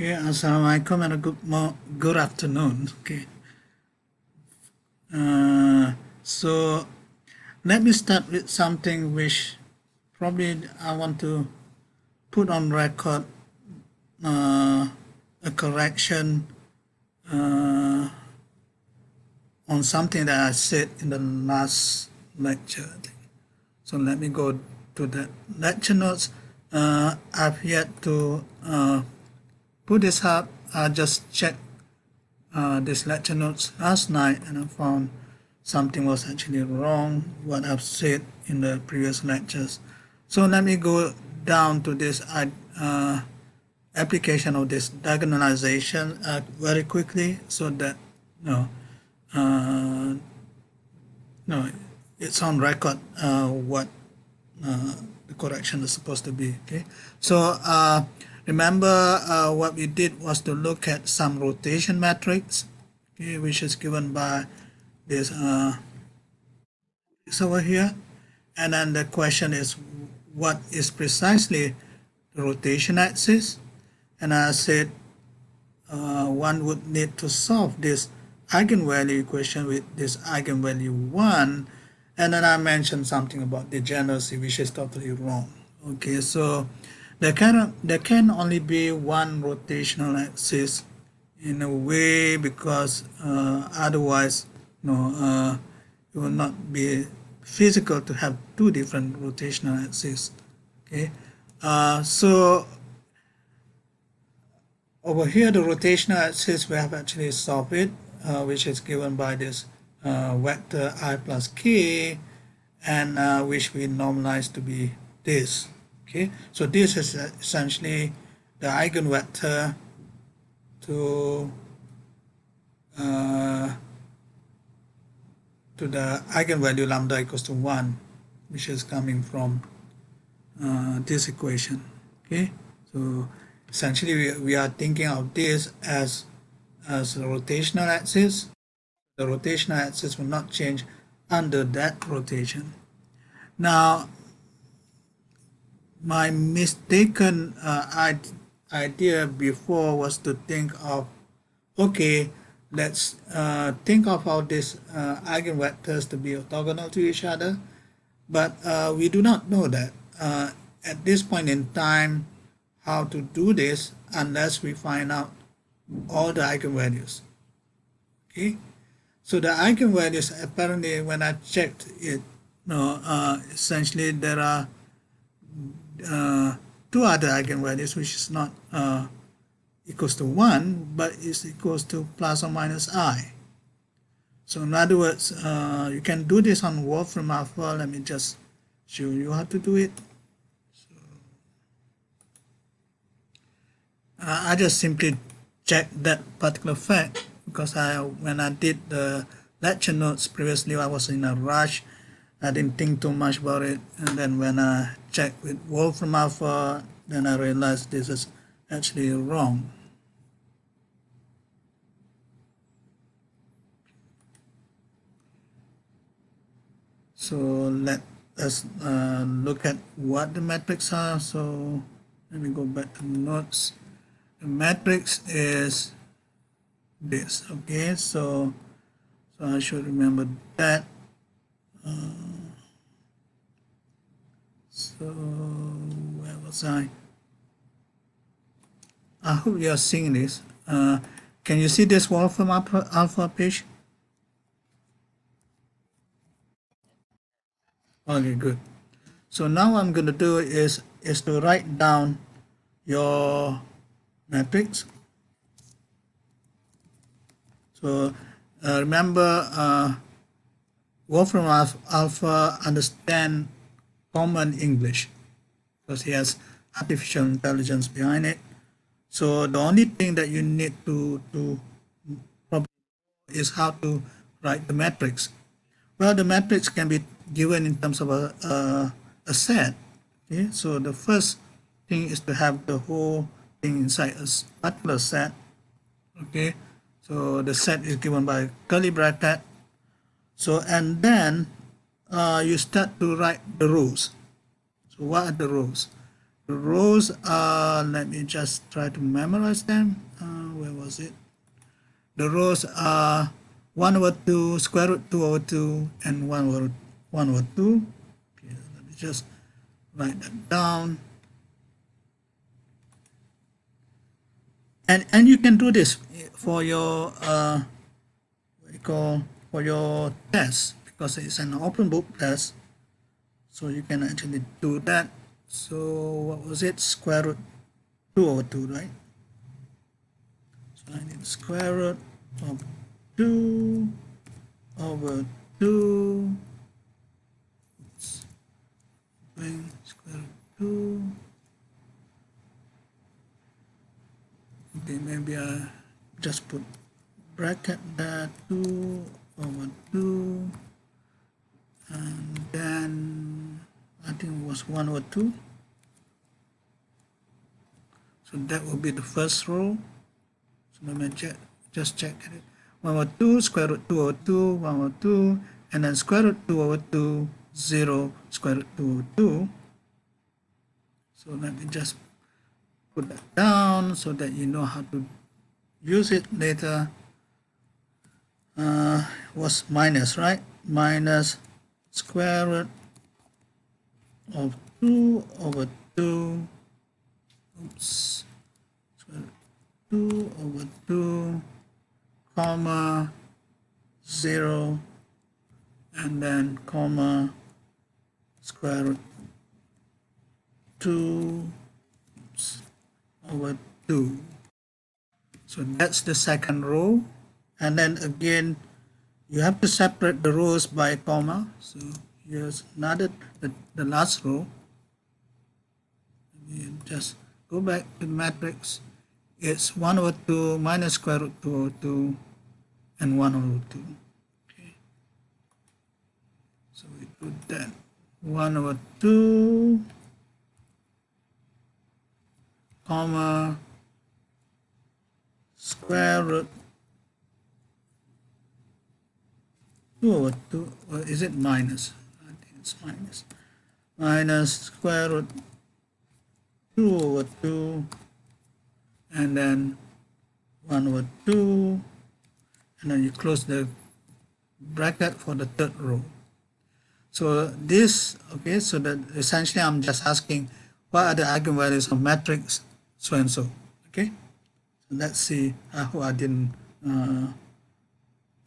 Okay, assalamualaikum and a good afternoon. Okay, so let me start with something which probably I want to put on record, a correction on something that I said in the last lecture. So let me go to the lecture notes. I've yet to put this up. I just checked this lecture notes last night and I found something was actually wrong what I've said in the previous lectures. So let me go down to this application of this diagonalization very quickly so that it's on record what the correction is supposed to be. Okay, so remember what we did was to look at some rotation matrix, okay, which is given by this over here, and then the question is what is precisely the rotation axis, and I said one would need to solve this eigenvalue equation with this eigenvalue 1, and then I mentioned something about degeneracy, which is totally wrong. Okay, so there can only be one rotational axis in a way, because otherwise it will not be physical to have two different rotational axes. Okay, so over here the rotational axis we have actually solved it, which is given by this vector I plus k, and which we normalize to be this. Okay, so this is essentially the eigenvector to the eigenvalue lambda equals to 1, which is coming from this equation. Okay, so essentially we are thinking of this as a rotational axis. The rotational axis will not change under that rotation. Now, my mistaken idea before was to think of, okay, let's think of all these eigenvectors to be orthogonal to each other, but we do not know that at this point in time how to do this unless we find out all the eigenvalues. Okay, so the eigenvalues, apparently when I checked it, essentially there are two other eigenvalues which is not equals to 1 but is equals to plus or minus I. So in other words, you can do this on Wolfram alpha. Let me just show you how to do it. So, I just simply checked that particular fact because when I did the lecture notes previously, I was in a rush. I didn't think too much about it, and then when I checked with Wolfram alpha, then I realized this is actually wrong. So let us look at what the metrics are. So let me go back to the notes. The matrix is this. Okay, so I should remember that. So where was I? I hope you are seeing this. Can you see this Wolfram alpha page? Okay, good. So now what I'm going to do is to write down your matrix. So remember, Wolfram alpha understand common English because he has artificial intelligence behind it. So the only thing that you need to probably is how to write the matrix. Well, the matrix can be given in terms of a set. Okay, so the first thing is to have the whole thing inside a particular set. Okay, so the set is given by curly bracket. So and then you start to write the rules. So what are the rules? The rows are, let me just try to memorize them. Where was it? The rows are 1 over 2, square root 2 over 2, and 1 over 2. Okay, let me just write that down. And you can do this for your for your test, because it's an open book test, so you can actually do that. So what was it? Square root 2 over 2, right? So I need square root of 2 over 2. Oops. Square root 2. Okay, maybe I just put bracket there, 2 over 2, and then I think it was 1 over 2. So that will be the first row. So let me just check it. 1 over 2, square root 2 over 2, 1 over 2, and then square root 2 over 2, 0, square root 2 over 2. So let me just put that down so that you know how to use it later. Was minus, right? Minus square root of 2 over 2. Oops. Square root 2 over 2, comma, 0, and then comma, square root 2 over 2. So that's the second row. And then again, you have to separate the rows by a comma. So here's another, the last row. You just go back to the matrix. It's 1 over 2 minus square root 2 over 2 and 1 over 2. Okay. So we put that 1 over 2, comma, square root 2 over 2, or is it minus? I think it's minus. Minus square root 2 over 2, and then 1 over 2, and then you close the bracket for the third row. So this, okay, so that essentially I'm just asking what are the eigenvalues of matrix so and so, okay? So let's see. I hope I didn't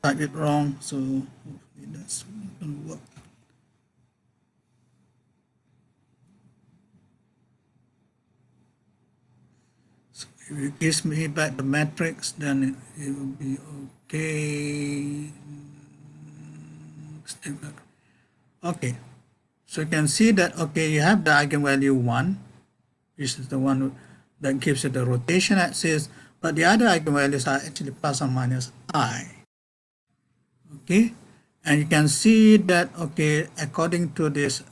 type it wrong, so hopefully that's going to work. So if it gives me back the matrix, then it will be okay. Okay, so you can see that, okay, you have the eigenvalue 1, which is the one that gives you the rotation axis, but the other eigenvalues are actually plus or minus I. Okay, and you can see that, okay, according to this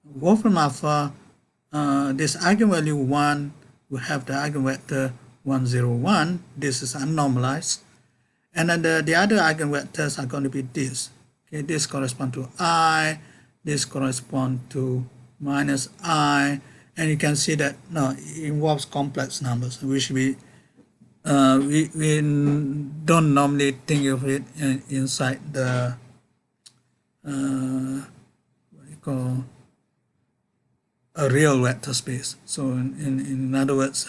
Wolfram alpha, this eigenvalue 1 will have the eigenvector 101. This is unnormalized, and then the other eigenvectors are going to be this. Okay, this corresponds to I, this corresponds to minus I, and you can see that no, it involves complex numbers, which we don't normally think of it inside the what you call a real vector space. So in other words,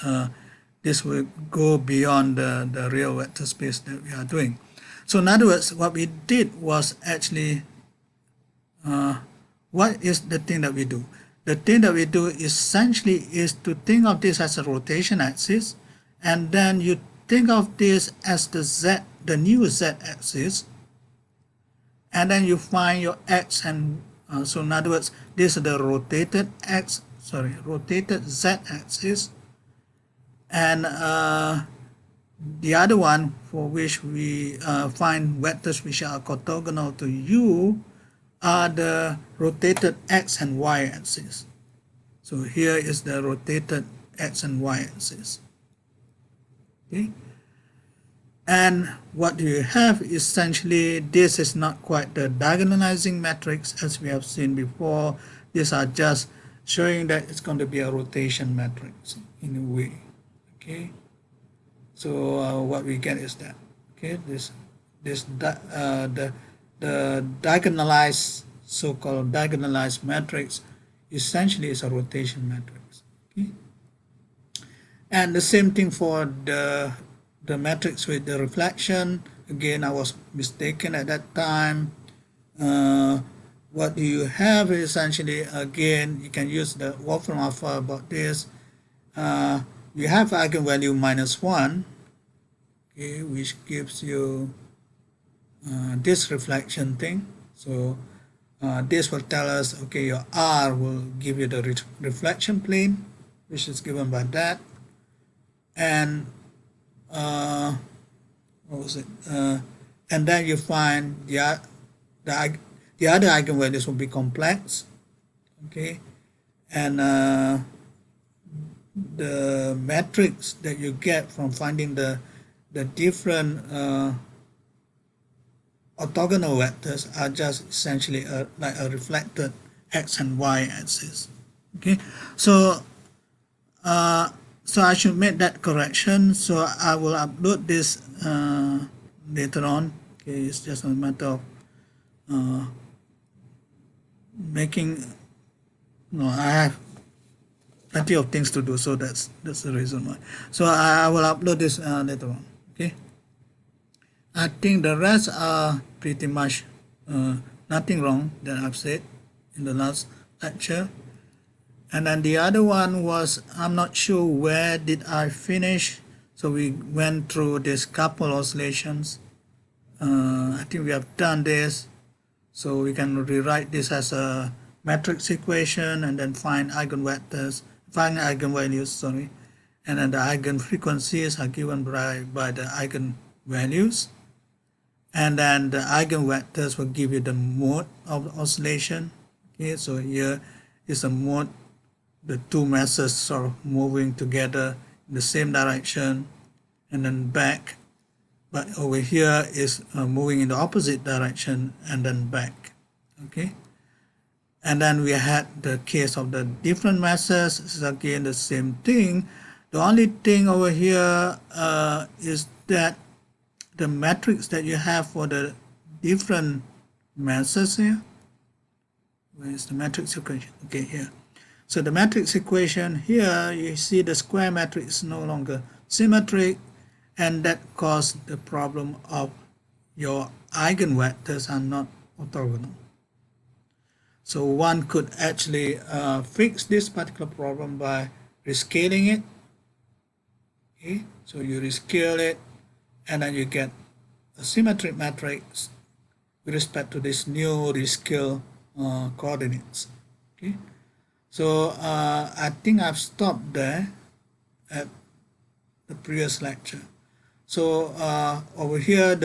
this will go beyond the real vector space that we are doing. So in other words, what we did was actually, what is the thing that we do? The thing that we do essentially is to think of this as a rotation axis, and then you think of this as the new z-axis, and then you find your x, and so in other words, this is the rotated z-axis, and the other one for which we find vectors which are orthogonal to u are the rotated x and y axis. So here is the rotated x and y axis. Okay, and what you have essentially, this is not quite the diagonalizing matrix as we have seen before. These are just showing that it's going to be a rotation matrix in a way. Okay, so what we get is that, okay, the diagonalized, so-called diagonalized matrix essentially is a rotation matrix. Okay, and the same thing for the matrix with the reflection. Again, I was mistaken at that time. What you have is essentially, again, you can use the Wolfram alpha about this. You have eigenvalue -1, okay, which gives you this reflection thing. So this will tell us, okay, your R will give you the reflection plane, which is given by that. And what was it? And then you find the other eigenvalues will be complex, okay, and the matrix that you get from finding the different orthogonal vectors are just essentially like a reflected x and y axis. Okay, so so I should make that correction. So I will upload this later on. Okay, it's just a matter of making. No, I have plenty of things to do, so that's the reason why. So I will upload this later on. Okay, I think the rest are pretty much nothing wrong that I've said in the last lecture. And then the other one was, I'm not sure where did I finish. So we went through this couple oscillations. I think we have done this. So we can rewrite this as a matrix equation and then find eigenvectors, find eigenvalues, sorry. And then the eigenfrequencies are given by the eigenvalues. And then the eigenvectors will give you the mode of the oscillation. Okay, so here is a mode, the two masses sort of moving together in the same direction and then back. But over here is moving in the opposite direction and then back. Okay. And then we had the case of the different masses. This is again the same thing. The only thing over here is that the matrix that you have for the different masses here. Where is the matrix equation? Okay, here. So the matrix equation here, you see the square matrix is no longer symmetric, and that caused the problem of your eigenvectors are not orthogonal. So one could actually fix this particular problem by rescaling it. Okay, so you rescale it, and then you get a symmetric matrix with respect to this new rescale coordinates. Okay. So I think I've stopped there at the previous lecture. So over here,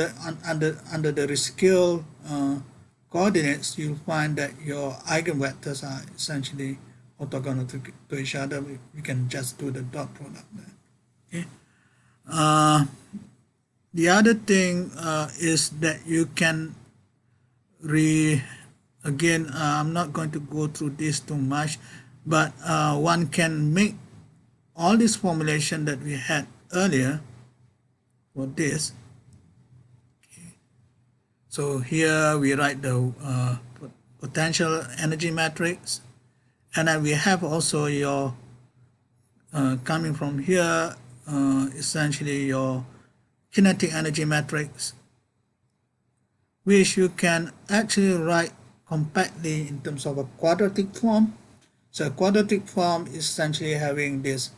under the rescale coordinates, you'll find that your eigenvectors are essentially orthogonal to each other. We can just do the dot product there. Okay. The other thing is that you can again, I'm not going to go through this too much, but one can make all this formulation that we had earlier for this. Okay. So here we write the potential energy matrix, and then we have also your coming from here essentially your kinetic energy matrix, which you can actually write compactly in terms of a quadratic form. So a quadratic form is essentially having this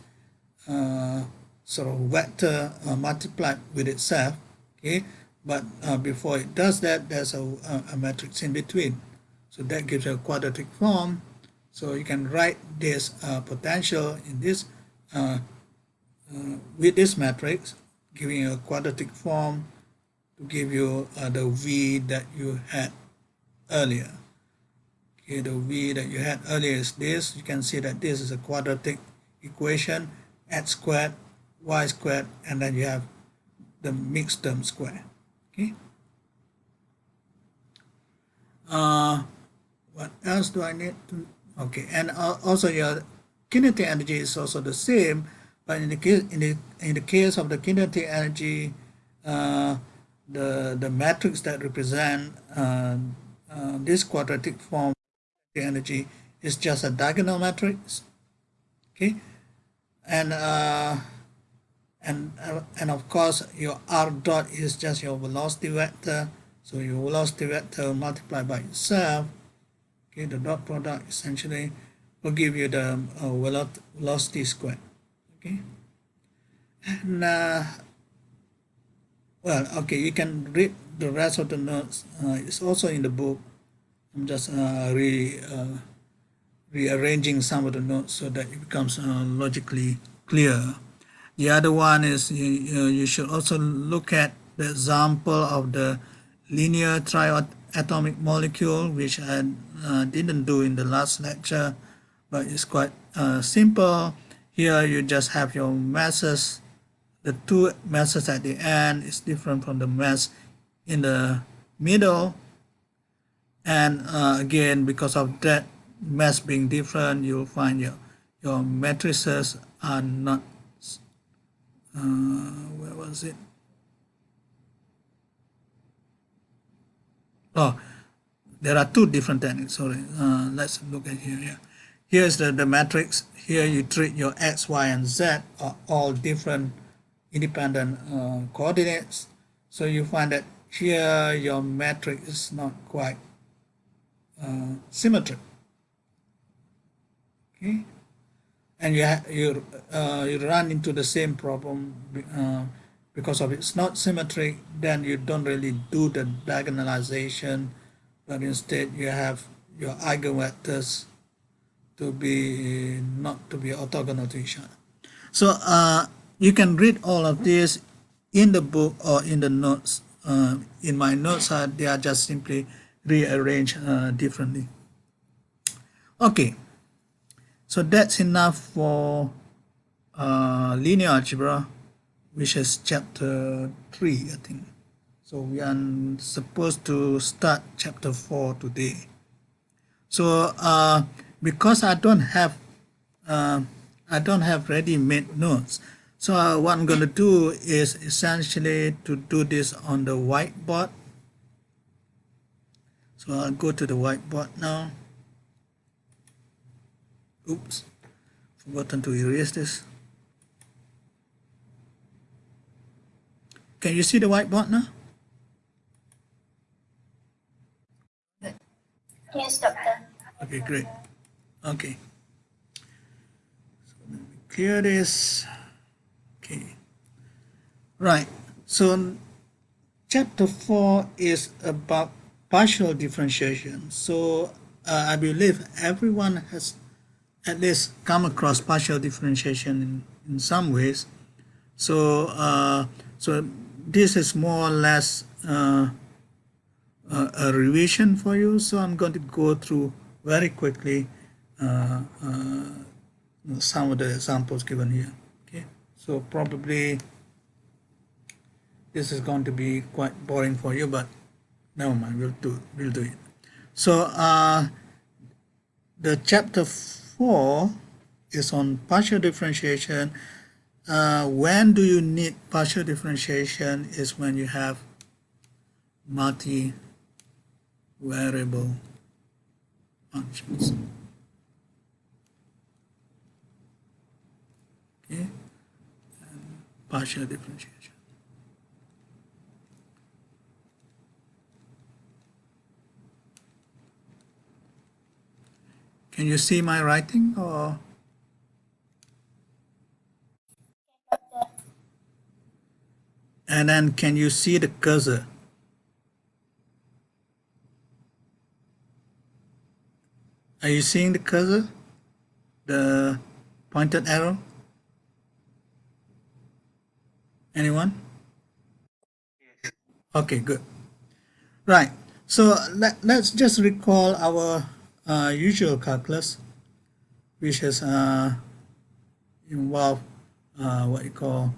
sort of vector multiplied with itself. Okay, but before it does that, there's a matrix in between. So that gives you a quadratic form. So you can write this potential in this with this matrix, giving you a quadratic form to give you the V that you had earlier. Okay, the V that you had earlier is this. You can see that this is a quadratic equation, x squared, y squared, and then you have the mixed term square. Okay. What else do I need to? Okay, and also your kinetic energy is also the same, but in the case of the kinetic energy, uh, the matrix that represent this quadratic form of energy is just a diagonal matrix. Okay, and and of course your r dot is just your velocity vector, so your velocity vector multiplied by itself. Okay, the dot product essentially will give you the velocity squared. Okay, and well, okay, you can read the rest of the notes. It's also in the book. I'm just rearranging some of the notes so that it becomes logically clear. The other one is you should also look at the example of the linear triatomic molecule, which I didn't do in the last lecture, but it's quite simple. Here you just have your masses. The two masses at the end is different from the mass in the middle, and again, because of that mass being different, you'll find your matrices are not where was it? Oh, there are two different techniques. Sorry, let's look at here. Yeah. Here's the matrix. Here you treat your x, y, and z are all different independent coordinates. So you find that here your matrix is not quite symmetric. Okay, and you run into the same problem because of it's not symmetric. Then you don't really do the diagonalization, but instead you have your eigenvectors to be not to be orthogonal to each other. So you can read all of this in the book or in the notes. In my notes, they are just simply rearranged differently. Okay, so that's enough for linear algebra, which is chapter 3, I think. So we are supposed to start chapter 4 today. So because I don't have ready-made notes, so what I'm going to do is essentially to do this on the whiteboard. So I'll go to the whiteboard now. Oops, forgotten to erase this. Can you see the whiteboard now? Yes, doctor. Okay, great. Okay. So let me clear this. Okay. Right. So chapter 4 is about partial differentiation. So I believe everyone has at least come across partial differentiation in some ways. So so this is more or less a revision for you. So I'm going to go through very quickly some of the examples given here. Okay, so probably this is going to be quite boring for you, but never mind, we'll do it. So the chapter 4 is on partial differentiation. When do you need partial differentiation is when you have multi-variable functions. Okay, and partial differentiation. Can you see my writing or? And then can you see the cursor? Are you seeing the cursor? The pointed arrow? Anyone? Okay, good. Right. So let's just recall our usual calculus, which is involve what you call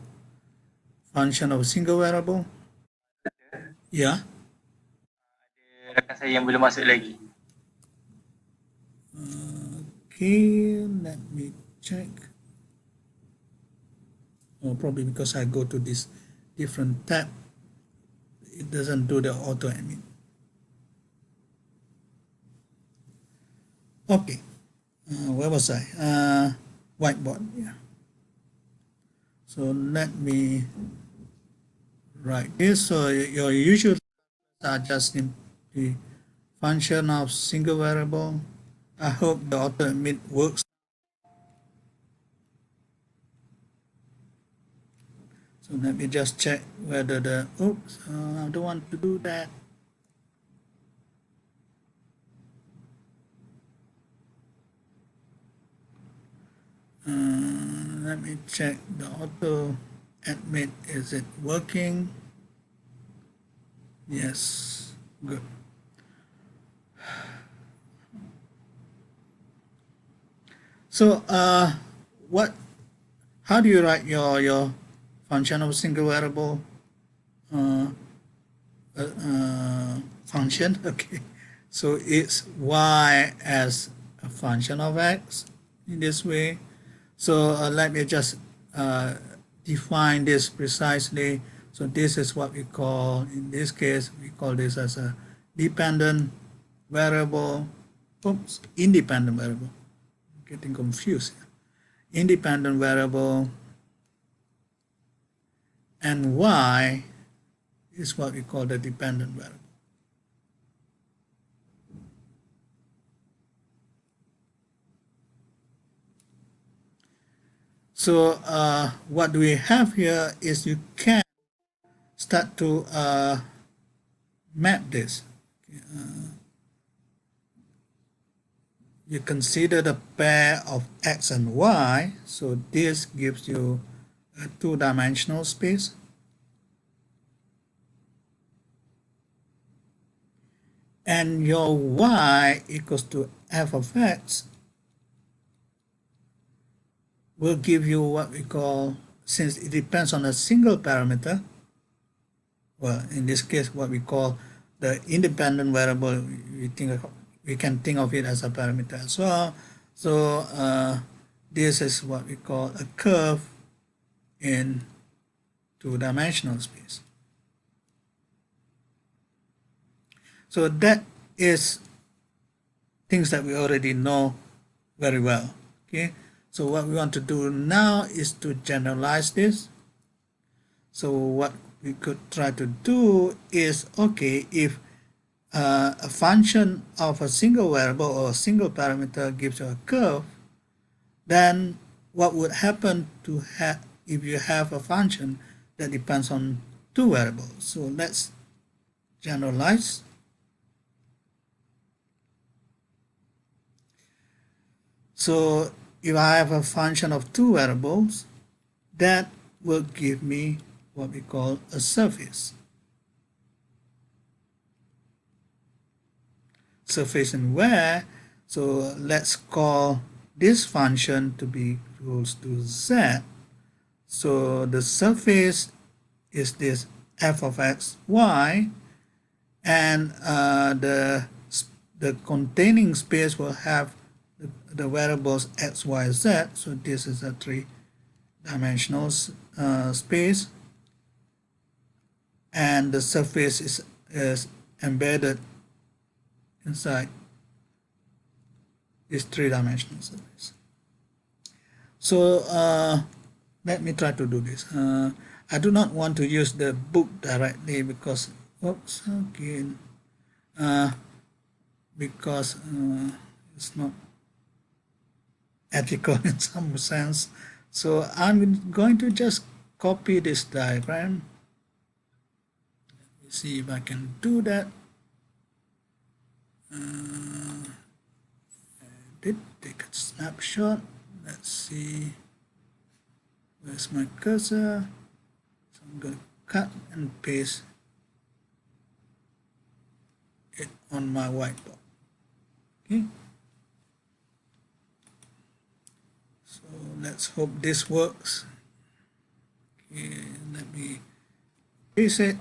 function of a single variable. Yeah. Rakan saya yang belum masuk lagi. Okay, let me check. Oh, probably because I go to this different tab, it doesn't do the auto admit. Okay, where was I? Whiteboard, yeah. So let me write this. So your usual are just simply function of single variable. I hope the auto admit works. So let me just check whether the, oops, I don't want to do that. Let me check the auto admit, is it working? Yes, good. So how do you write your function of single variable function? Okay, so it's y as a function of x in this way. So let me just define this precisely. So this is what we call, in this case, we call this as a dependent variable. Oops, independent variable. I'm getting confused. Independent variable, and y is what we call the dependent variable. So what we have here is you can start to map this. You consider the pair of x and y, so this gives you a two-dimensional space. And your y equals to f of x will give you what we call, since it depends on a single parameter, well, in this case, what we call the independent variable, we can think of it as a parameter as well. So this is what we call a curve in two-dimensional space. So that is things that we already know very well. Okay, so what we want to do now is to generalize this. So what we could try to do is, okay, if a function of a single variable or a single parameter gives you a curve, then what would happen to if you have a function that depends on two variables? So let's generalize. So if I have a function of two variables, that will give me what we call a surface. Surface in where? So let's call this function to be equals to z. So the surface is this f of x, y, and the containing space will have the variables x, y, z. So this is a three-dimensional space, and the surface is embedded inside this three-dimensional surface. So let me try to do this. I do not want to use the book directly because, oops, again, because it's not ethical in some sense. So I'm going to just copy this diagram. Let me see if I can do that. I did take a snapshot. Let's see. Where's my cursor? So I'm going to cut and paste it on my whiteboard. Okay. So let's hope this works. Okay, let me paste it.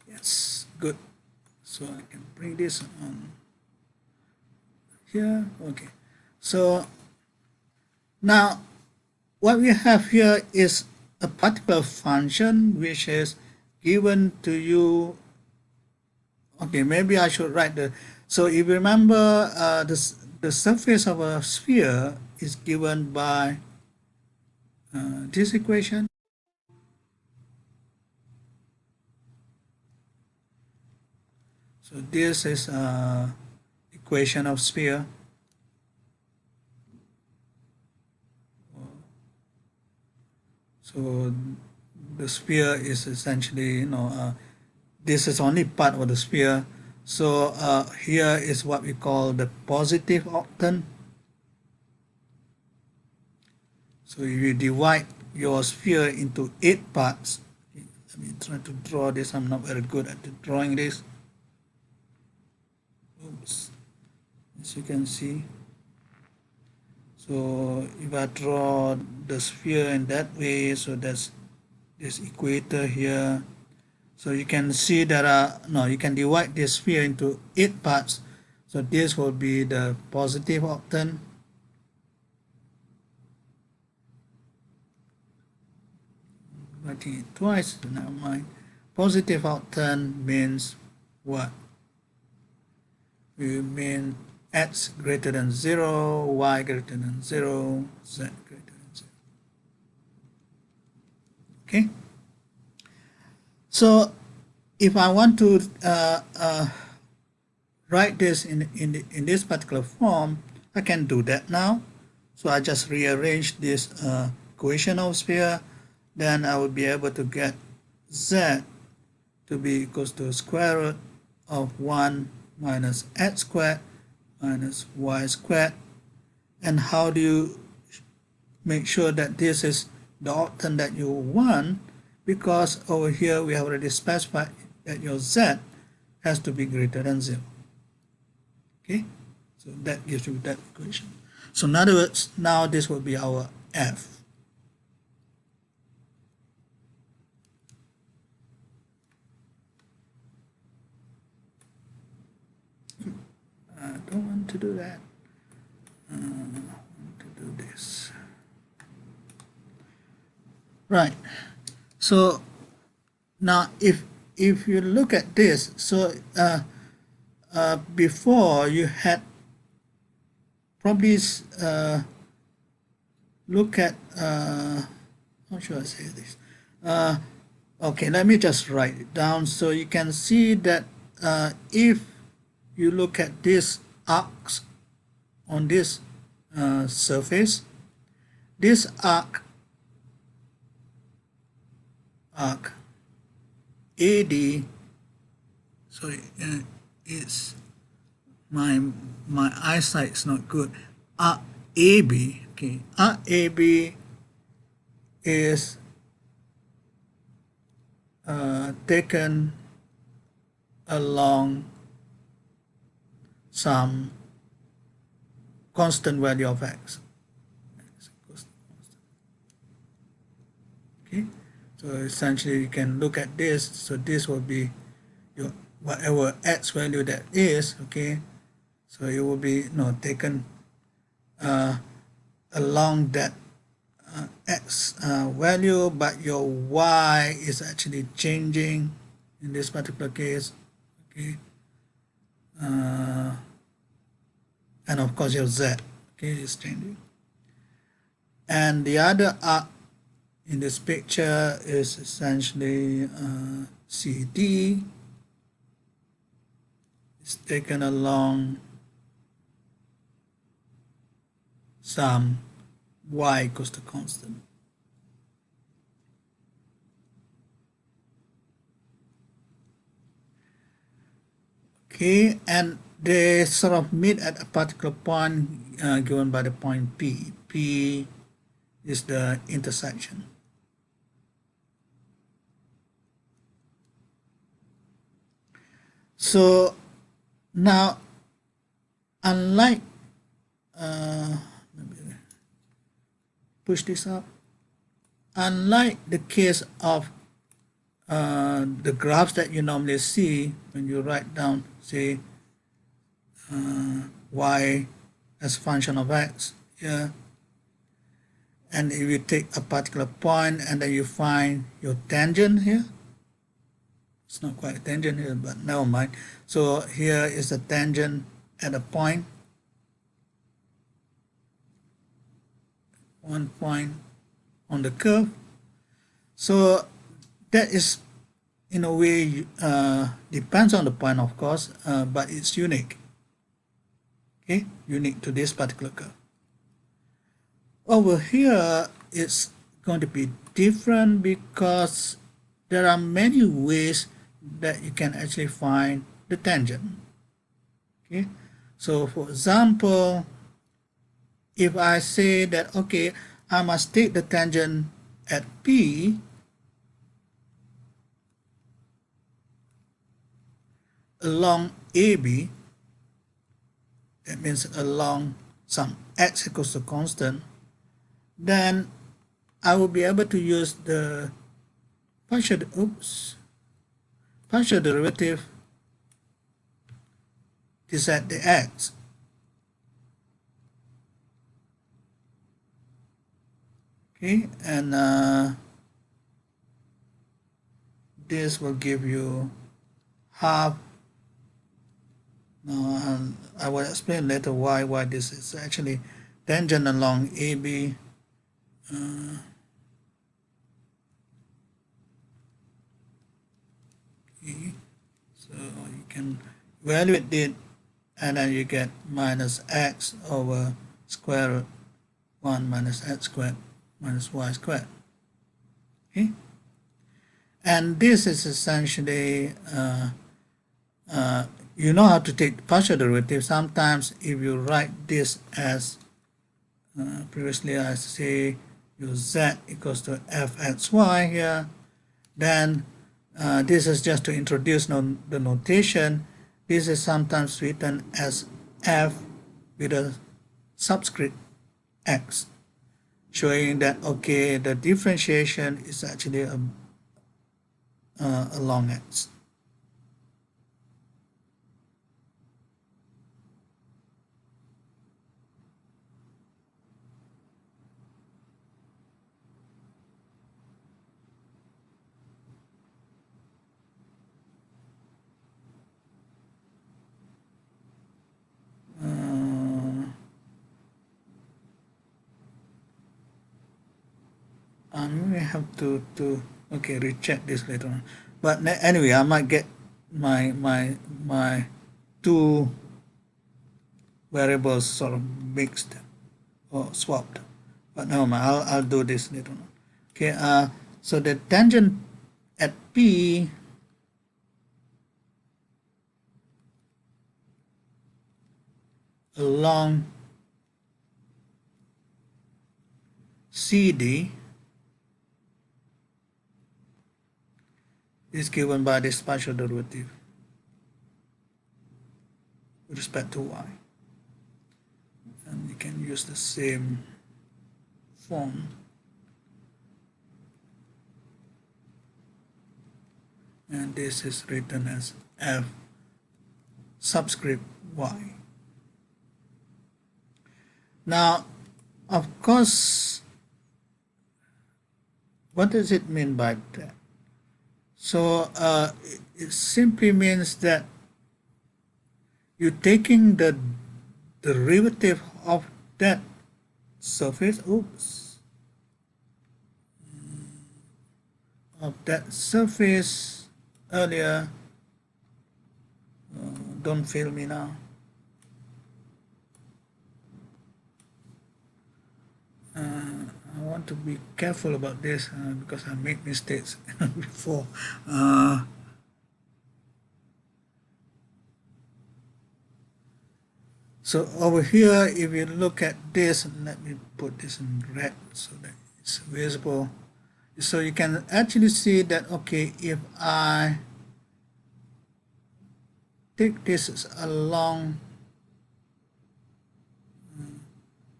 Yes, good. So I can bring this on here. Okay, so now what we have here is a particular function which is given to you. Okay, maybe I should write the, so if you remember, the surface of a sphere is given by this equation. So this is equation of sphere. So the sphere is essentially, this is only part of the sphere. So here is what we call the positive octant. So if you divide your sphere into 8 parts, let me try to draw this. I'm not very good at drawing this. Oops. As you can see. So if I draw the sphere in that way, so that's this equator here. So you can see that you can divide this sphere into 8 parts. So this will be the positive octant. Writing it twice, so never mind. Positive octant means what? We mean x greater than 0, y greater than 0, z greater than 0. Okay? So if I want to write this in this particular form, I can do that now. So I just rearrange this equation of sphere, then I will be able to get z to be equals to square root of 1 minus x squared minus y squared. And how do you make sure that this is the octant that you want? Because over here we have already specified that your z has to be greater than 0. Okay, so that gives you that equation. So in other words, now this will be our f. I don't want to do that. I want to do this. Right. So now if you look at this, so before you had probably look at how should I say this? Okay, let me just write it down so you can see that if you look at this arcs on this surface, this arc AD, sorry, it's my eyesight is not good. Arc AB, okay, arc AB is taken along some constant value of x. Okay, so essentially you can look at this. So this will be your whatever x value that is. Okay, so it will be taken along that x value, but your y is actually changing in this particular case. Okay, and of course your z, okay, is changing. And the other arc in this picture is essentially CD. It's taken along some y equals to constant. Okay, and they sort of meet at a particular point given by the point P. P is the intersection. So now, unlike let me push this up. Unlike the case of the graphs that you normally see when you write down, say, y as function of x here. And if you take a particular point and then you find your tangent here, it's not quite a tangent here, but never mind. So here is the tangent at a point, one point on the curve. So that is, in a way, depends on the point, of course, but it's unique. Okay, unique to this particular curve. Over here, it's going to be different because there are many ways that you can actually find the tangent. Okay, so for example, if I say that, okay, I must take the tangent at P along AB, that means along some x equals to constant, then I will be able to use the partial derivative dz dx. Okay, and this will give you half. Now I will explain later why this is actually tangent along AB. Okay, so you can evaluate it, and then you get minus x over square root 1 minus x squared minus y squared. Okay, and this is essentially you know how to take partial derivative. Sometimes if you write this as previously I say use z equals to fxy here, then this is just to introduce the notation. This is sometimes written as f with a subscript x, showing that, okay, the differentiation is actually along x. I may have to okay, recheck this later on. But anyway, I might get my two variables sort of mixed or swapped. But no, I'll do this later on. Okay, so the tangent at P along CD is given by this partial derivative with respect to y. And you can use the same form. And this is written as f subscript y. Now, of course, what does it mean by that? So it simply means that you're taking the derivative of that surface, of that surface earlier. Don't fail me now. I want to be careful about this because I made mistakes before. So over here, if you look at this, let me put this in red so that it's visible. So you can actually see that, okay, if I take this along,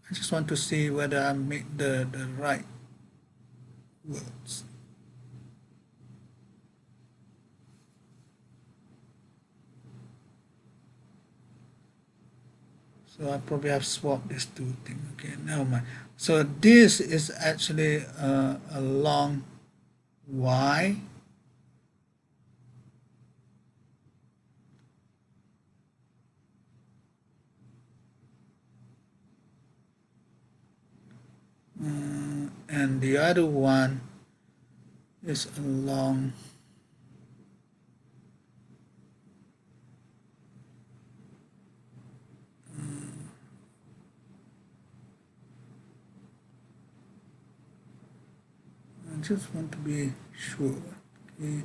I just want to see whether I made the right words. So I probably have swapped these two things. Okay, never mind. So this is actually along y. And the other one is along I just want to be sure. Okay.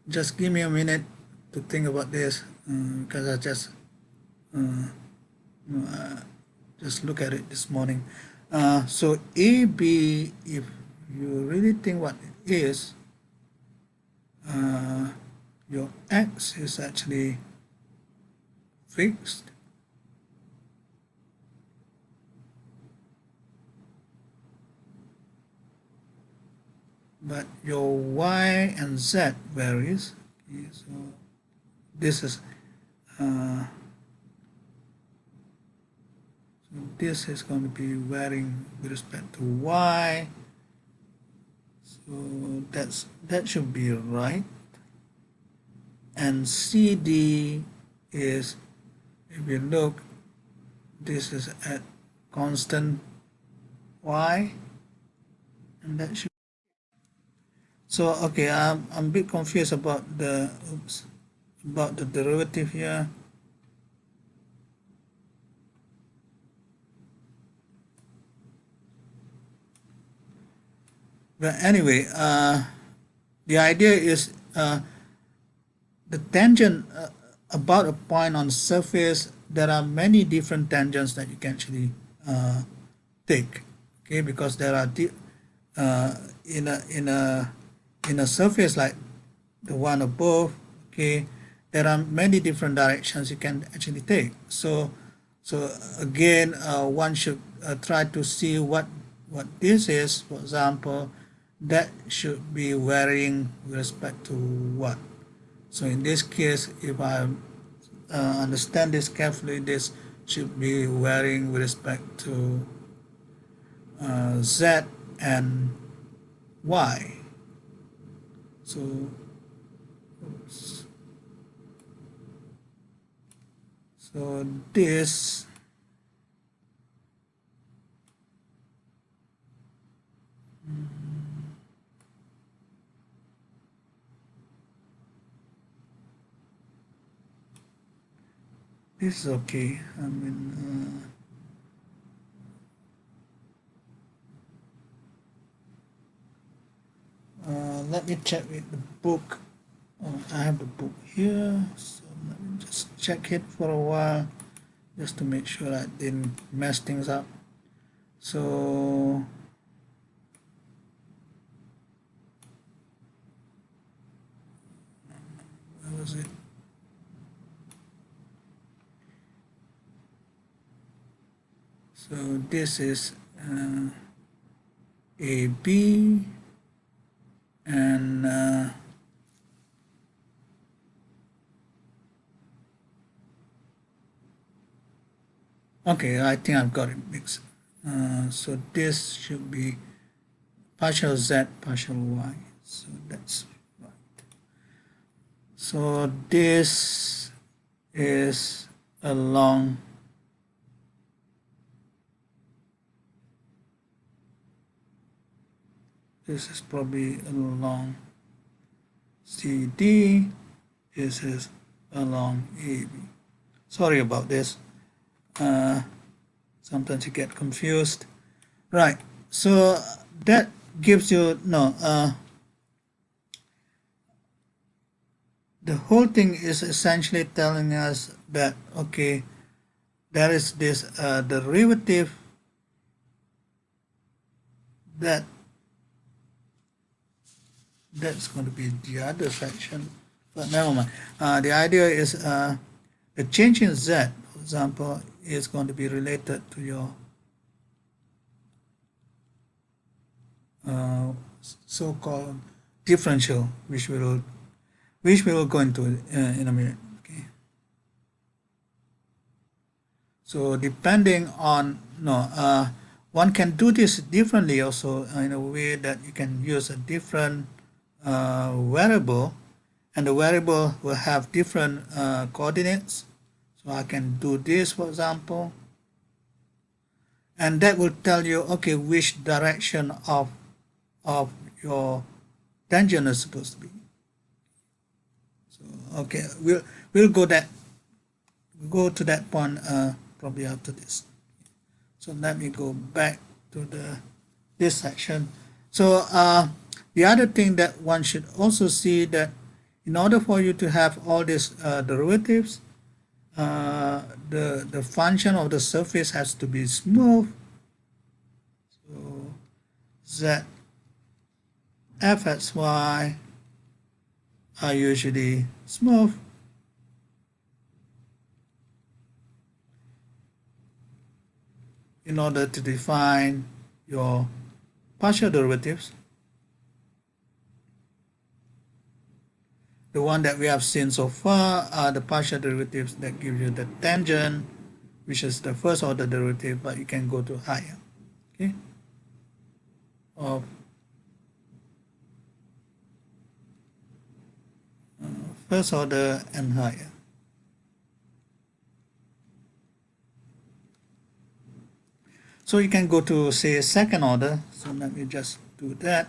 Just give me a minute to think about this because I just just look at it this morning. So AB, if you really think what it is, your x is actually fixed. But your y and z varies. Okay, so this is so this is going to be varying with respect to y. So that should be right. And CD is, if you look, this is at constant y, and that should. So okay, I'm a bit confused about the derivative here. But anyway, the idea is the tangent about a point on the surface. There are many different tangents that you can actually take. Okay, because there are in a surface like the one above. Okay, there are many different directions you can actually take. So again, one should try to see what this is. For example, that should be varying with respect to what. So in this case, if I understand this carefully, this should be varying with respect to z and y. So oops. So this this is okay. I mean, let me check with the book. I have the book here, so let me just check it for a while just to make sure I didn't mess things up. So where was it? So this is AB and okay, I think I've got it mixed. So this should be partial z, partial y. So that's right. So this is along this is probably along CD. This is along AB. Sorry about this. Sometimes you get confused. Right. So that gives you the whole thing is essentially telling us that okay, there is this derivative that's going to be the other section, but never mind. The idea is the change in z, for example, is going to be related to your so-called differential, which we will go into in a minute. Okay. So depending on, one can do this differently also, in a way that you can use a different variable, and the variable will have different coordinates. So I can do this, for example, and that will tell you, okay, which direction of your tangent is supposed to be. So okay, we'll go to that point probably after this. So let me go back to this section. So the other thing that one should also see, that in order for you to have all these derivatives, the function of the surface has to be smooth. So z f x y are usually smooth. In order to define your partial derivatives, the one that we have seen so far are the partial derivatives that give you the tangent, which is the first order derivative, but you can go to higher, okay, of first order and higher. So you can go to, say, second order. So let me just do that.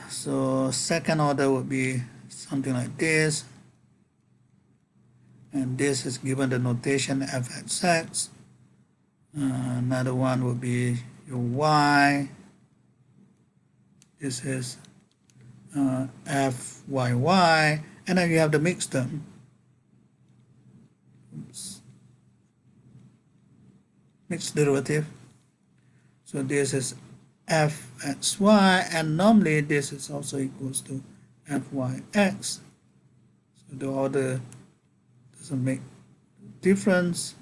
So second order would be something like this, and this is given the notation f(x). Another one would be your y. This is fyy, and then you have the mixed term. Oops. Mixed derivative. So this is fxy, and normally this is also equals to fyx. So the order doesn't make difference.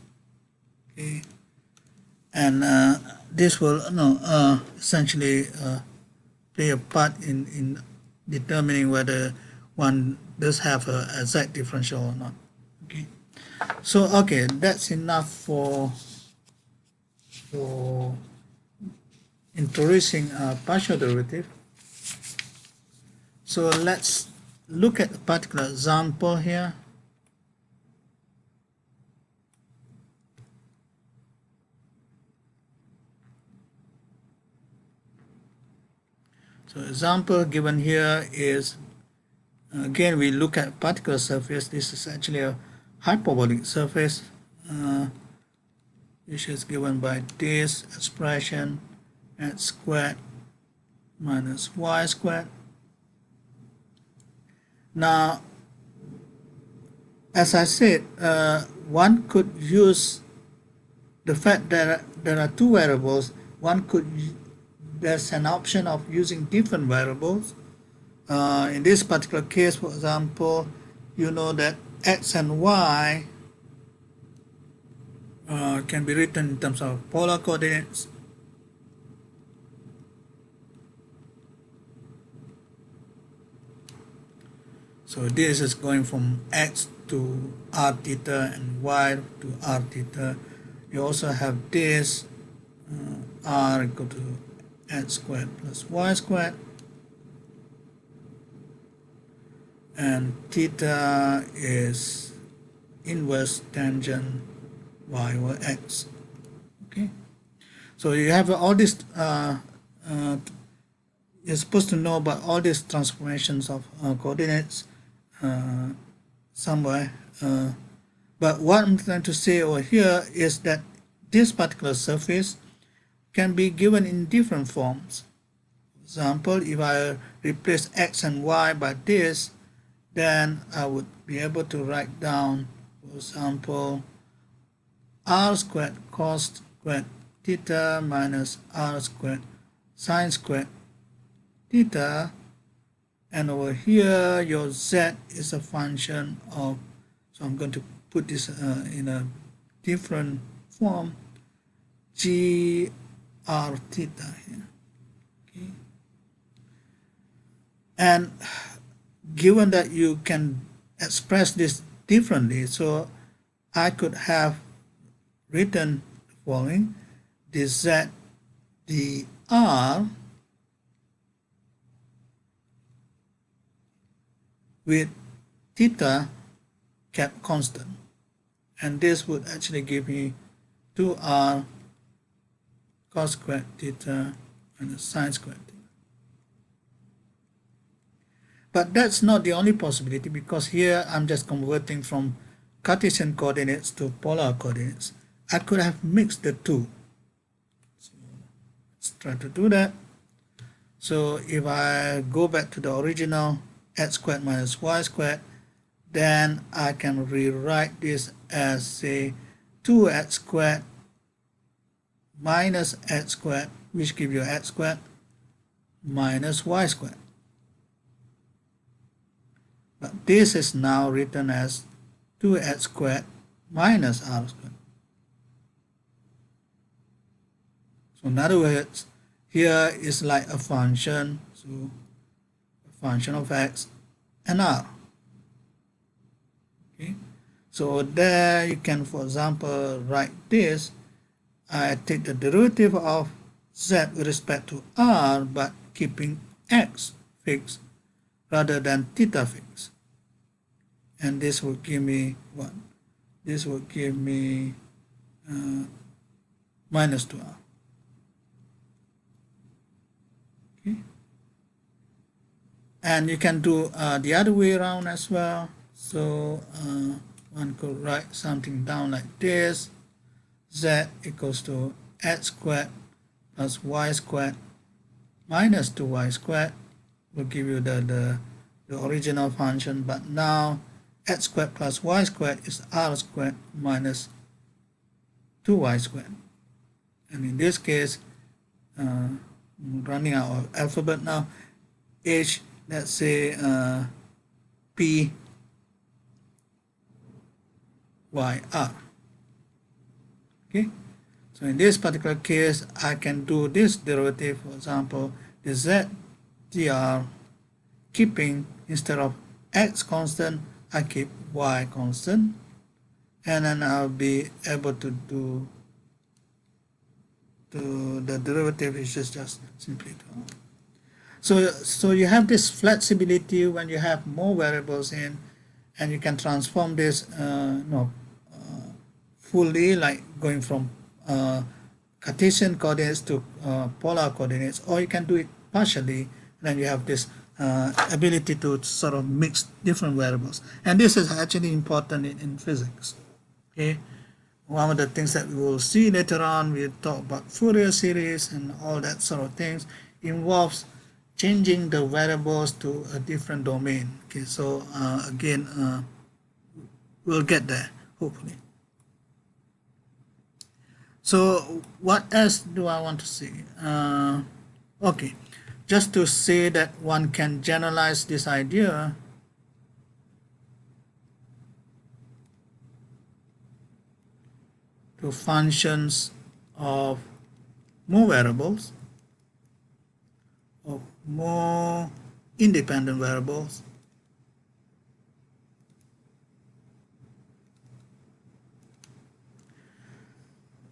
Okay, and this will essentially play a part in determining whether one does have a exact differential or not. Okay, so okay, that's enough for introducing a partial derivative. So let's look at a particular example here. So example given here is, again, we look at a particular surface. This is actually a hyperbolic surface, which is given by this expression, x squared minus y squared. Now, as I said, one could use the fact that there are two variables. There's an option of using different variables. In this particular case, for example, you know that x and y can be written in terms of polar coordinates. So this is going from x to r theta and y to r theta. You also have this r equal to x squared plus y squared, and theta is inverse tangent y over x. Okay, so you have all this. You're supposed to know about all these transformations of coordinates somewhere. But what I'm trying to say over here is that this particular surface can be given in different forms. For example, if I replace x and y by this, then I would be able to write down, for example, r squared cos squared theta minus r squared sine squared theta, and over here your z is a function of, so I'm going to put this in a different form, g r theta here. Okay, and given that you can express this differently. So I could have written the following: dz dr with theta kept constant, and this would actually give me 2r cos squared theta and sine squared theta. But that's not the only possibility, because here I'm just converting from Cartesian coordinates to polar coordinates. I could have mixed the two. So let's try to do that. So if I go back to the original x squared minus y squared, then I can rewrite this as, say, 2x squared minus x squared, which gives you x squared minus y squared. But this is now written as 2x squared minus r squared. So in other words, here is like a function, so a function of x and r. Okay, so there you can, for example, write this. I take the derivative of z with respect to r, but keeping x fixed rather than theta fixed. And this will give me what? This will give me minus 2r. Okay. And you can do the other way around as well. So one could write something down like this: z equals to x squared plus y squared minus 2y squared will give you the original function, but now x squared plus y squared is r squared minus 2y squared. And in this case, I'm running out of alphabet now. H, let's say P y r. Okay, so in this particular case, I can do this derivative, for example, the z dr, keeping, instead of x constant, I keep y constant, and then I'll be able to do the derivative is just simply 2. So you have this flexibility when you have more variables in, and you can transform this fully, like going from Cartesian coordinates to polar coordinates, or you can do it partially. Then you have this ability to sort of mix different variables, and this is actually important in physics. Okay, one of the things that we will see later on, we'll talk about Fourier series and all that sort of things, involves changing the variables to a different domain. Okay, so again, we'll get there hopefully. So what else do I want to say? Okay, just to say that one can generalize this idea to functions of more variables, of more independent variables,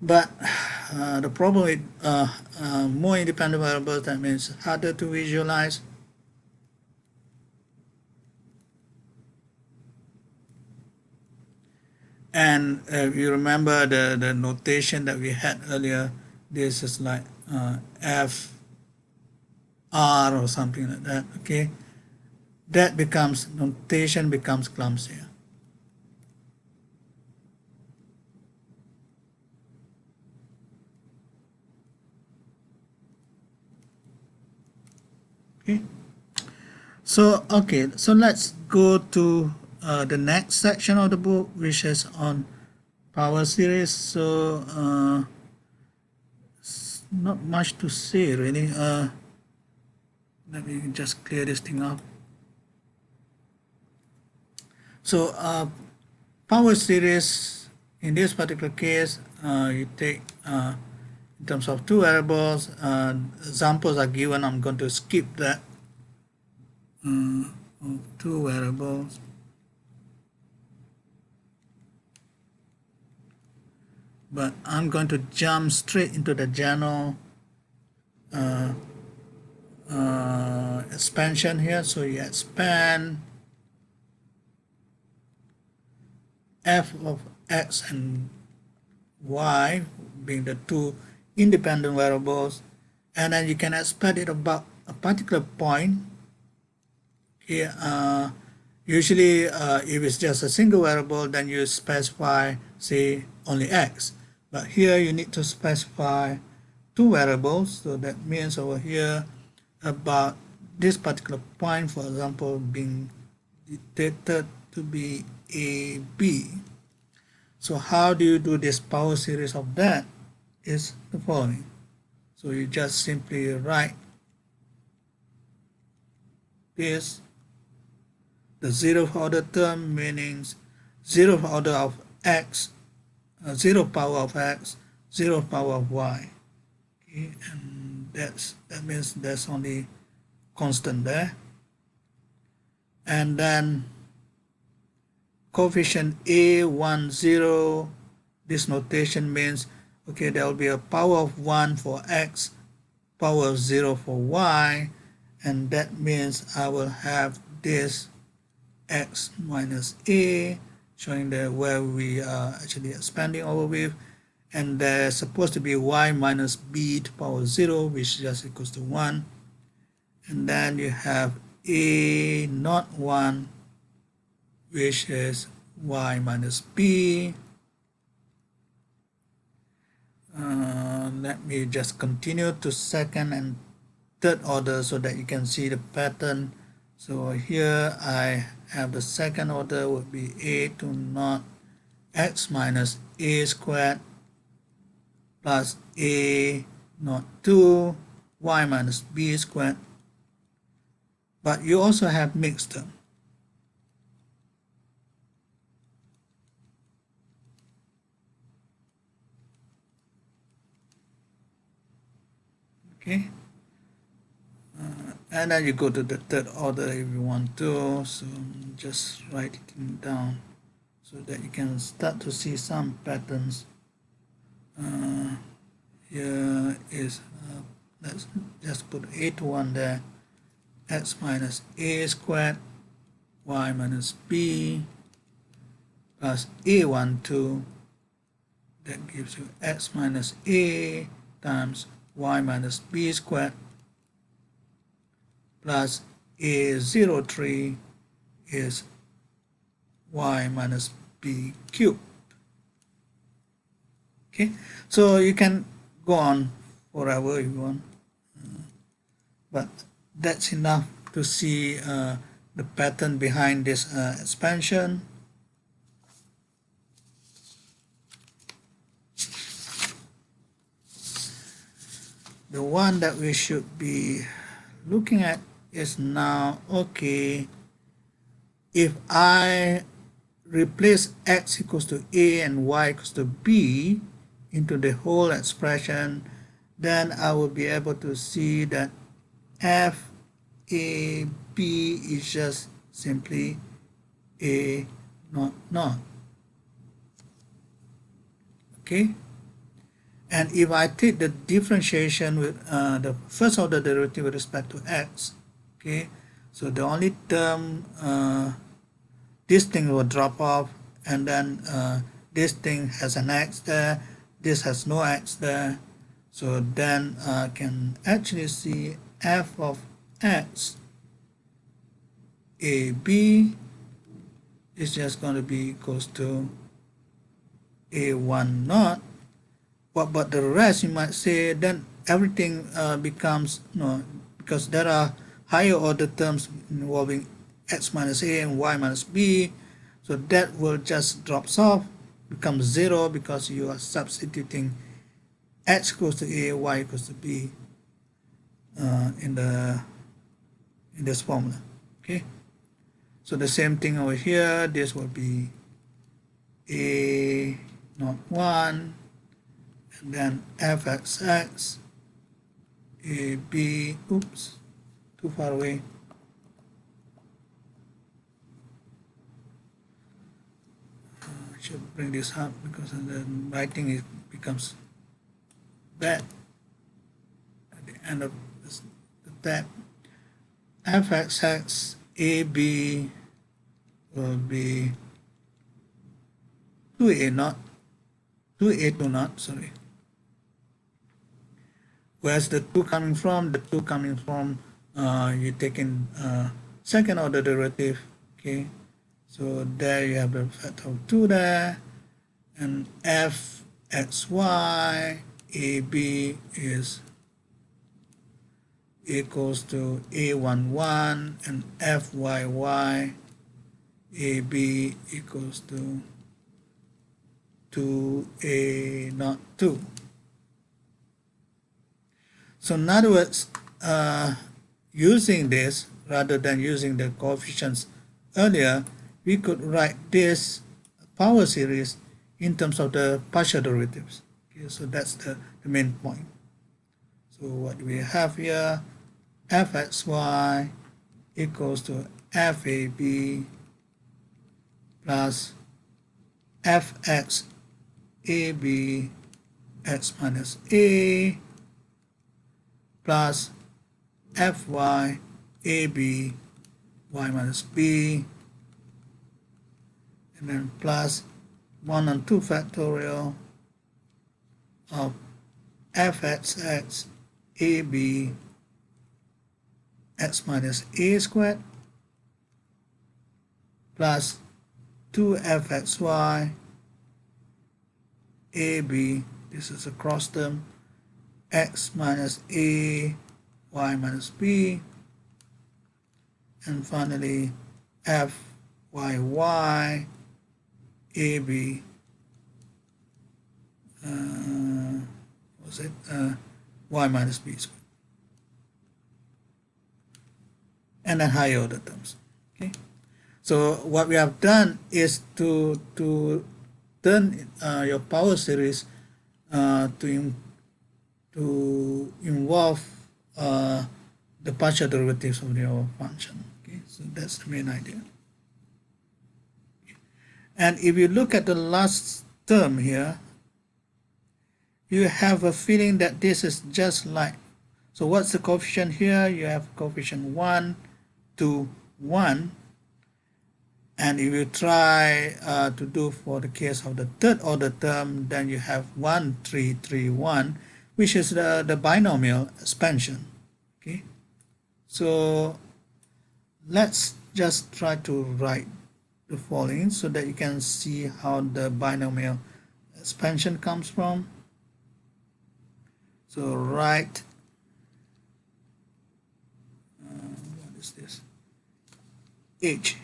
but the problem with more independent variables, that means harder to visualize. And you remember the notation that we had earlier, this is like f r or something like that. Okay, that becomes, notation becomes clumsier. Okay, so let's go to the next section of the book, which is on power series. So not much to say really. Let me just clear this thing up. So power series, in this particular case, you take in terms of two variables, examples are given. I'm going to skip that. Two variables. but I'm going to jump straight into the general expansion here. So you expand f of x and y being the two independent variables, and then you can expand it about a particular point. Here, usually if it's just a single variable, then you specify, say, only x. But here you need to specify two variables, so that means over here about this particular point, for example, being dictated to be a b. So how do you do this power series of that is the following. So you just simply write this, the zeroth order term, meaning zeroth order of x, zero power of x, zero power of y. Okay, and that means there's only constant there. And then coefficient a1, 0, this notation means, okay, there will be a power of 1 for x, power of 0 for y, and that means I will have this x minus a, showing that where we are actually expanding over with, and there's supposed to be y minus b to power 0, which just equals to 1, and then you have a not 1, which is y minus b. Let me just continue to second and third order so that you can see the pattern. So here I have the second order would be a to naught x minus a squared plus a naught 2 y minus b squared. But you also have mixed term. Okay, and then you go to the third order if you want to, so just write it down so that you can start to see some patterns. Here is, let's just put a to 1 there, x minus a squared y minus b plus a1 2, that gives you x minus a times y minus b squared plus a03 is y minus b cubed. Okay, so you can go on forever if you want, but that's enough to see the pattern behind this expansion. The one that we should be looking at is now, okay, if I replace x equals to a and y equals to b into the whole expression, then I will be able to see that f a b is just simply a not naught. Okay, and if I take the differentiation with the first order derivative with respect to x, okay, so the only term, this thing will drop off, and then this thing has an x there, this has no x there, so then I can actually see f of x a b is just going to be equals to a1 naught. But the rest, you might say, then everything becomes, no, because there are higher order terms involving x minus a and y minus b, so that will just drops off, becomes 0, because you are substituting x equals to a, y equals to b in this formula. Okay, so the same thing over here, this will be a not 1, and then fxx a b, oops, too far away, should bring this up because the writing becomes bad at the end of the tab. fxx AB will be 2a naught, 2a2 naught, sorry. Where's the 2 coming from? The 2 coming from, you take in second order derivative, okay? So there you have the factor of 2 there, and fxy AB is equals to a11, and fyy AB equals to 2a naught 2. So in other words, using this rather than using the coefficients earlier, we could write this power series in terms of the partial derivatives. Okay, so that's the main point. So what we have here, fxy equals to fab plus fx ab x minus a plus fy ab y minus b, and then plus 1 and 2 factorial of fxx ab x minus a squared plus 2fxy ab, this is a cross term, x minus a y minus b, and finally fyy ab y minus b squared, and then higher order terms. Okay, so what we have done is to turn your power series to involve the partial derivatives of your function. Okay, so that's the main idea. And if you look at the last term here, you have a feeling that this is just like, so what's the coefficient here? You have coefficient 1, 2, 1. And if you try to do for the case of the third order term, then you have 1, 3, 3, 1, which is the binomial expansion. Okay, so let's just try to write the following so that you can see how the binomial expansion comes from. So write, what is this? H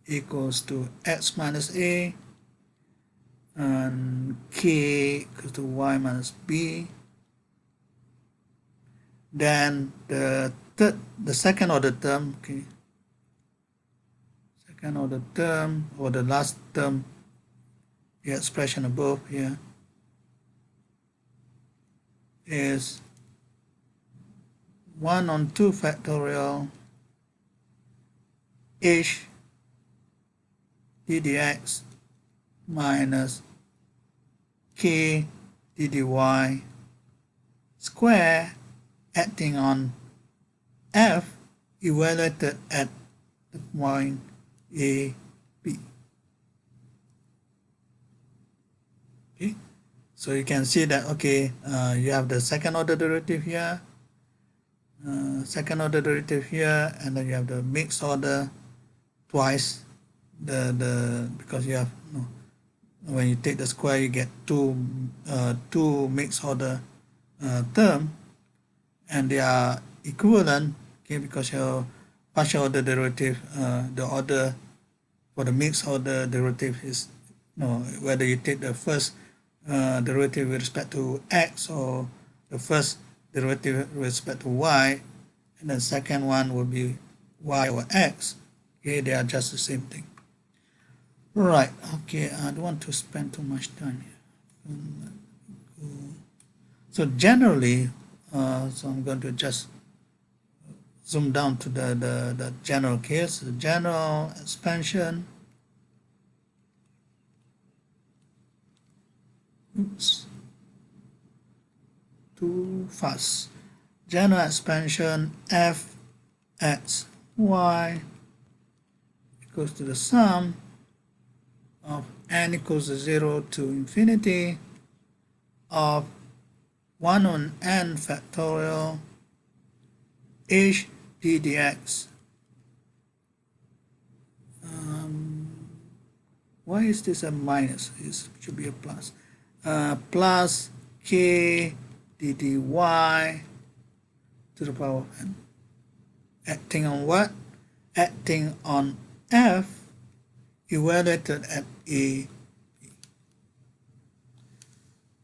equals to x minus a, and k equals to y minus b. Then the second order term, okay, second order term, or the last term, the expression above here, is 1 on 2 factorial h ddx minus k ddy square acting on f evaluated at the point a, b. Okay, so you can see that, okay, you have the second order derivative here, and then you have the mixed order twice, because you have, when you take the square, you get two mixed order term, and they are equivalent, okay, because your partial order derivative, the order for the mixed order derivative is, whether you take the first derivative with respect to x or the first derivative with respect to y, and the second one will be y or x. Okay, they are just the same thing. Right, okay, I don't want to spend too much time here. So generally, so I'm going to just zoom down to the general case, the general expansion. oops, too fast. General expansion f x y equals to the sum of n equals to 0 to infinity of 1 on n factorial h d dx. Why is this a minus? It should be a plus. Plus k d dy to the power of n. Acting on what? Acting on f evaluated at a.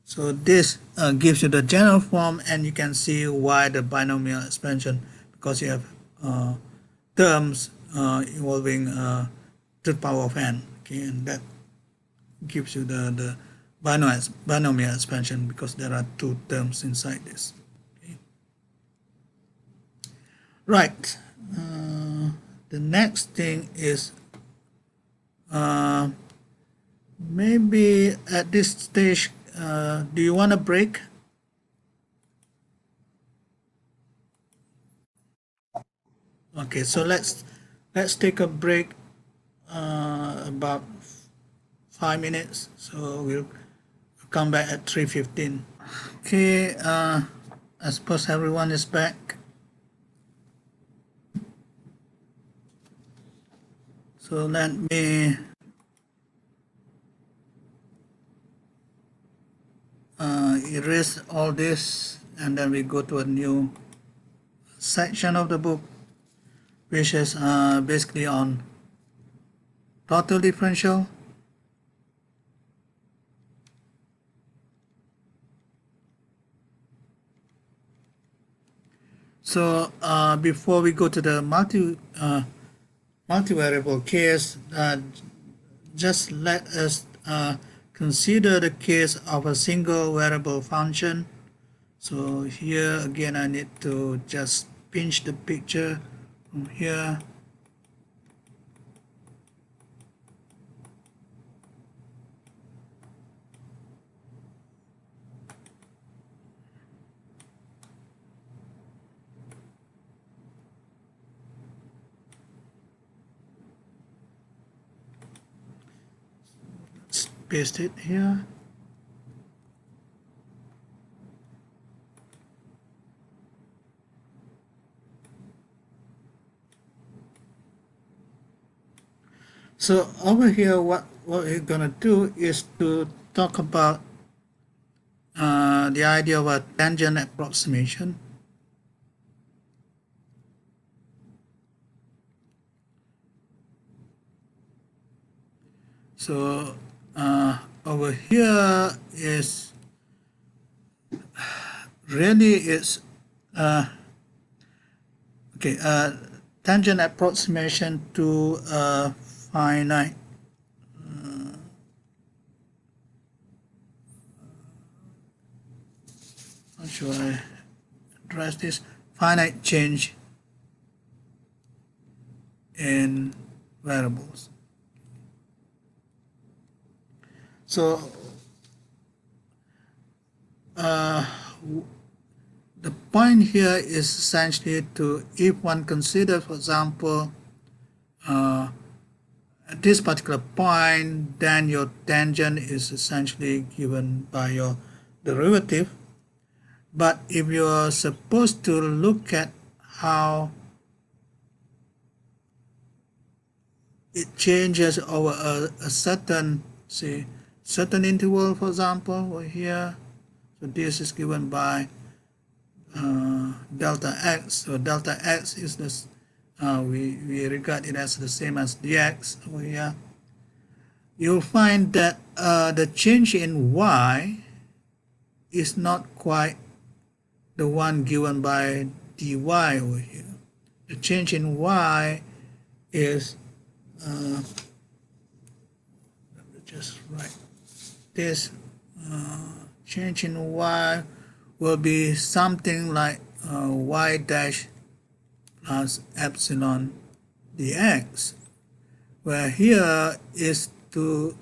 So this gives you the general form, and you can see why the binomial expansion, because you have terms involving to the power of n. Okay, and that gives you the binomial expansion, because there are two terms inside this. Okay. Right. The next thing is maybe at this stage, do you want a break? Okay, so let's take a break about 5 minutes. So we'll come back at 3:15. Okay, I suppose everyone is back. So let me erase all this, and then we go to a new section of the book, which is basically on total differential. So before we go to the multivariable case, just let us consider the case of a single variable function. So here again, I need to just pinch the picture from here. Let's paste it here. So over here, what we're gonna do is to talk about the idea of a tangent approximation. So over here is really it's okay, tangent approximation to a finite how should I address this, finite change in variables. So the point here is essentially to, if one considers, for example, at this particular point, then your tangent is essentially given by your derivative. But if you're supposed to look at how it changes over a certain, say, certain interval, for example, over here, so this is given by delta x. So delta x is this, we regard it as the same as dx over here. You'll find that the change in y is not quite the one given by dy over here. The change in y is let me just write this, change in y will be something like y dash plus epsilon dx, where here is to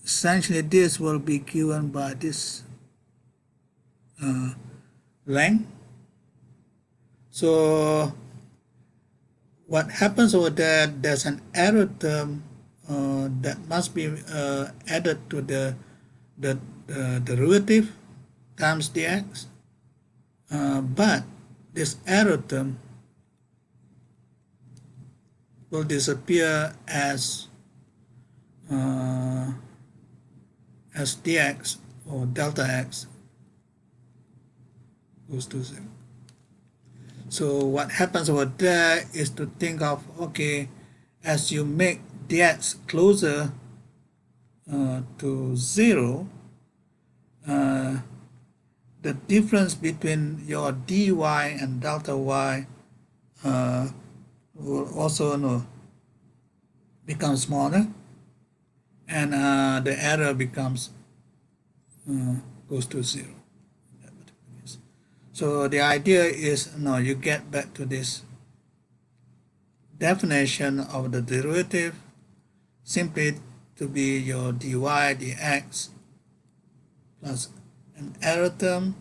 essentially this will be given by this length. So what happens over there, there's an error term that must be added to the derivative times dx, but this error term will disappear as dx or delta x goes to 0. So what happens over there is to think of, okay, as you make dx closer to 0, the difference between your dy and delta y will also become smaller, and the error becomes goes to 0. So the idea is, you get back to this definition of the derivative simply to be your dy dx plus an error term.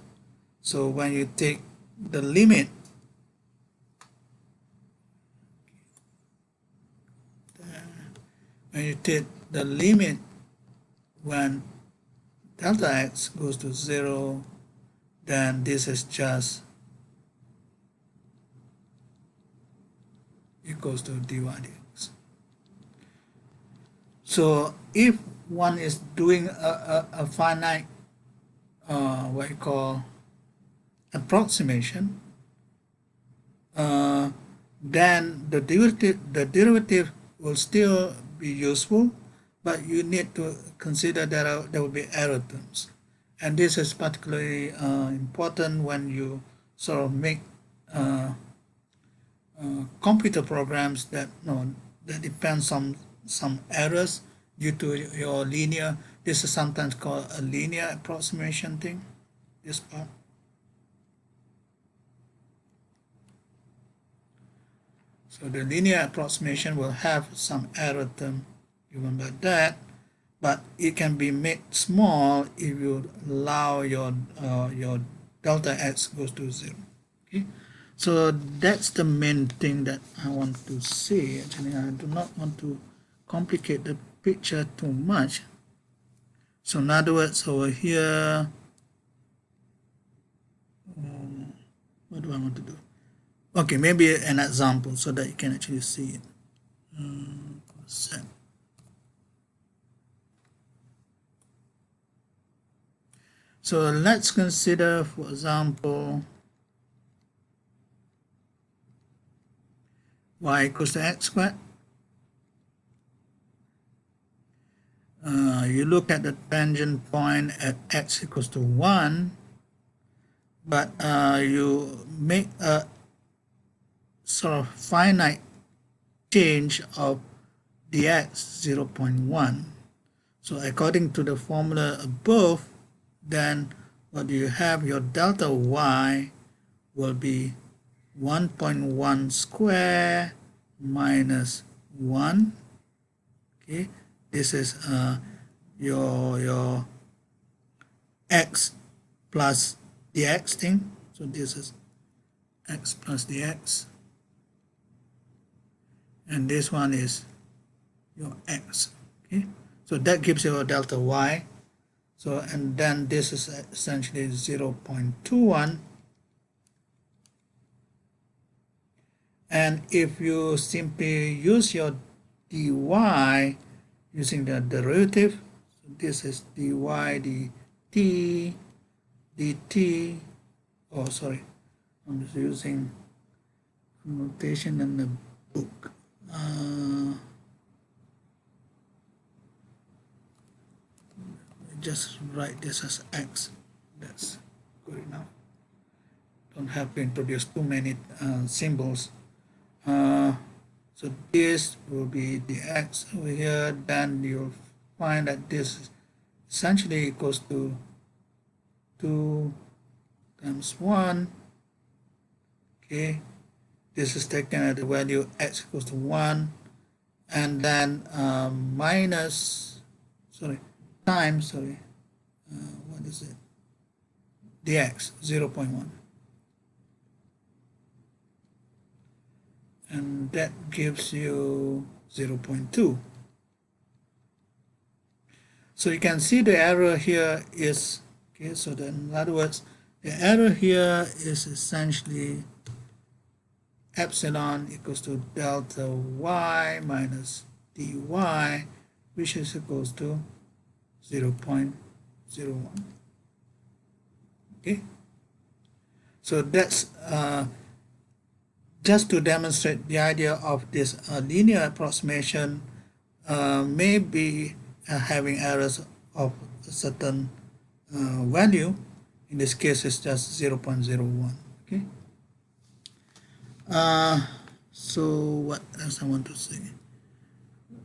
So when you take the limit when delta x goes to 0, then this is just equals to dy dx. So if one is doing a finite what you call approximation, then the derivative will still be useful, but you need to consider that there will be error terms. And this is particularly important when you sort of make computer programs that depends on some errors due to your linear. This is sometimes called a linear approximation thing, this part. So the linear approximation will have some error term given by that, but it can be made small if you allow your delta x goes to 0. Okay, so that's the main thing that I want to say. Actually, I do not want to complicate the picture too much. So in other words, over here, what do I want to do? Okay, maybe an example so that you can actually see it. So let's consider, for example, y equals to x squared. You look at the tangent point at x equals to 1, but you make a sort of finite change of dx 0.1. So according to the formula above, then what do you have? Your delta y will be 1.1 square minus 1. Okay, this is your x plus dx thing. So this is x plus dx, and this one is your x. Okay, so that gives you a delta y. So, and then this is essentially 0.21. And if you simply use your dy using the derivative, so this is dy dt dt, oh sorry, I'm just using notation in the book. Just write this as x. That's good enough. Don't have to introduce too many symbols. So this will be the x over here. Then you'll find that this essentially equals to 2 times 1. Okay, this is taken at the value x equals to 1, and then times, sorry, what is it, dx 0.1, and that gives you 0.2. So you can see the error here is, okay, so then in other words, the error here is essentially epsilon equals to delta y minus dy, which is equals to 0.01. Okay, so that's just to demonstrate the idea of this linear approximation may be having errors of a certain value. In this case, it's just 0.01. Okay. So what else I want to say?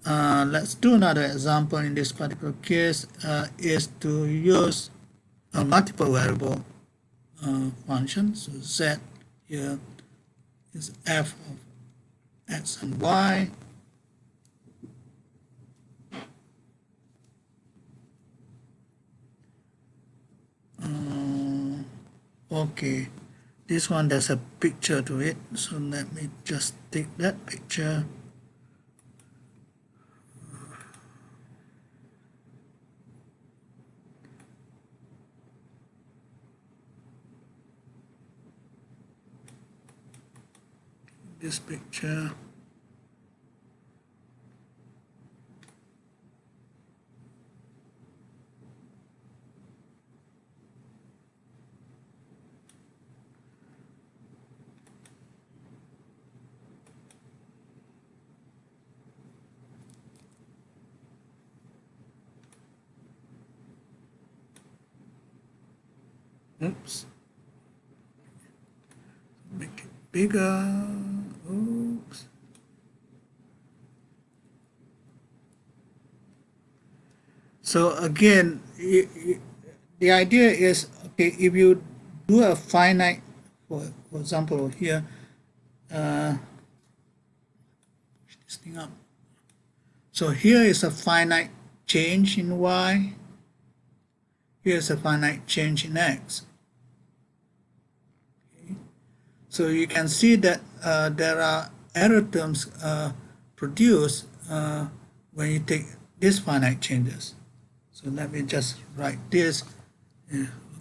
Let's do another example. In this particular case, is to use a multiple variable function. So z here is f of x and y. Okay, this one there's a picture to it, so let me just take that picture. This picture. Oops. Make it bigger. Oops. So again, the idea is, okay, if you do a finite, for example here, this thing up. So here is a finite change in y. Here's a finite change in x. Okay. So you can see that there are error terms produced when you take these finite changes. So let me just write this.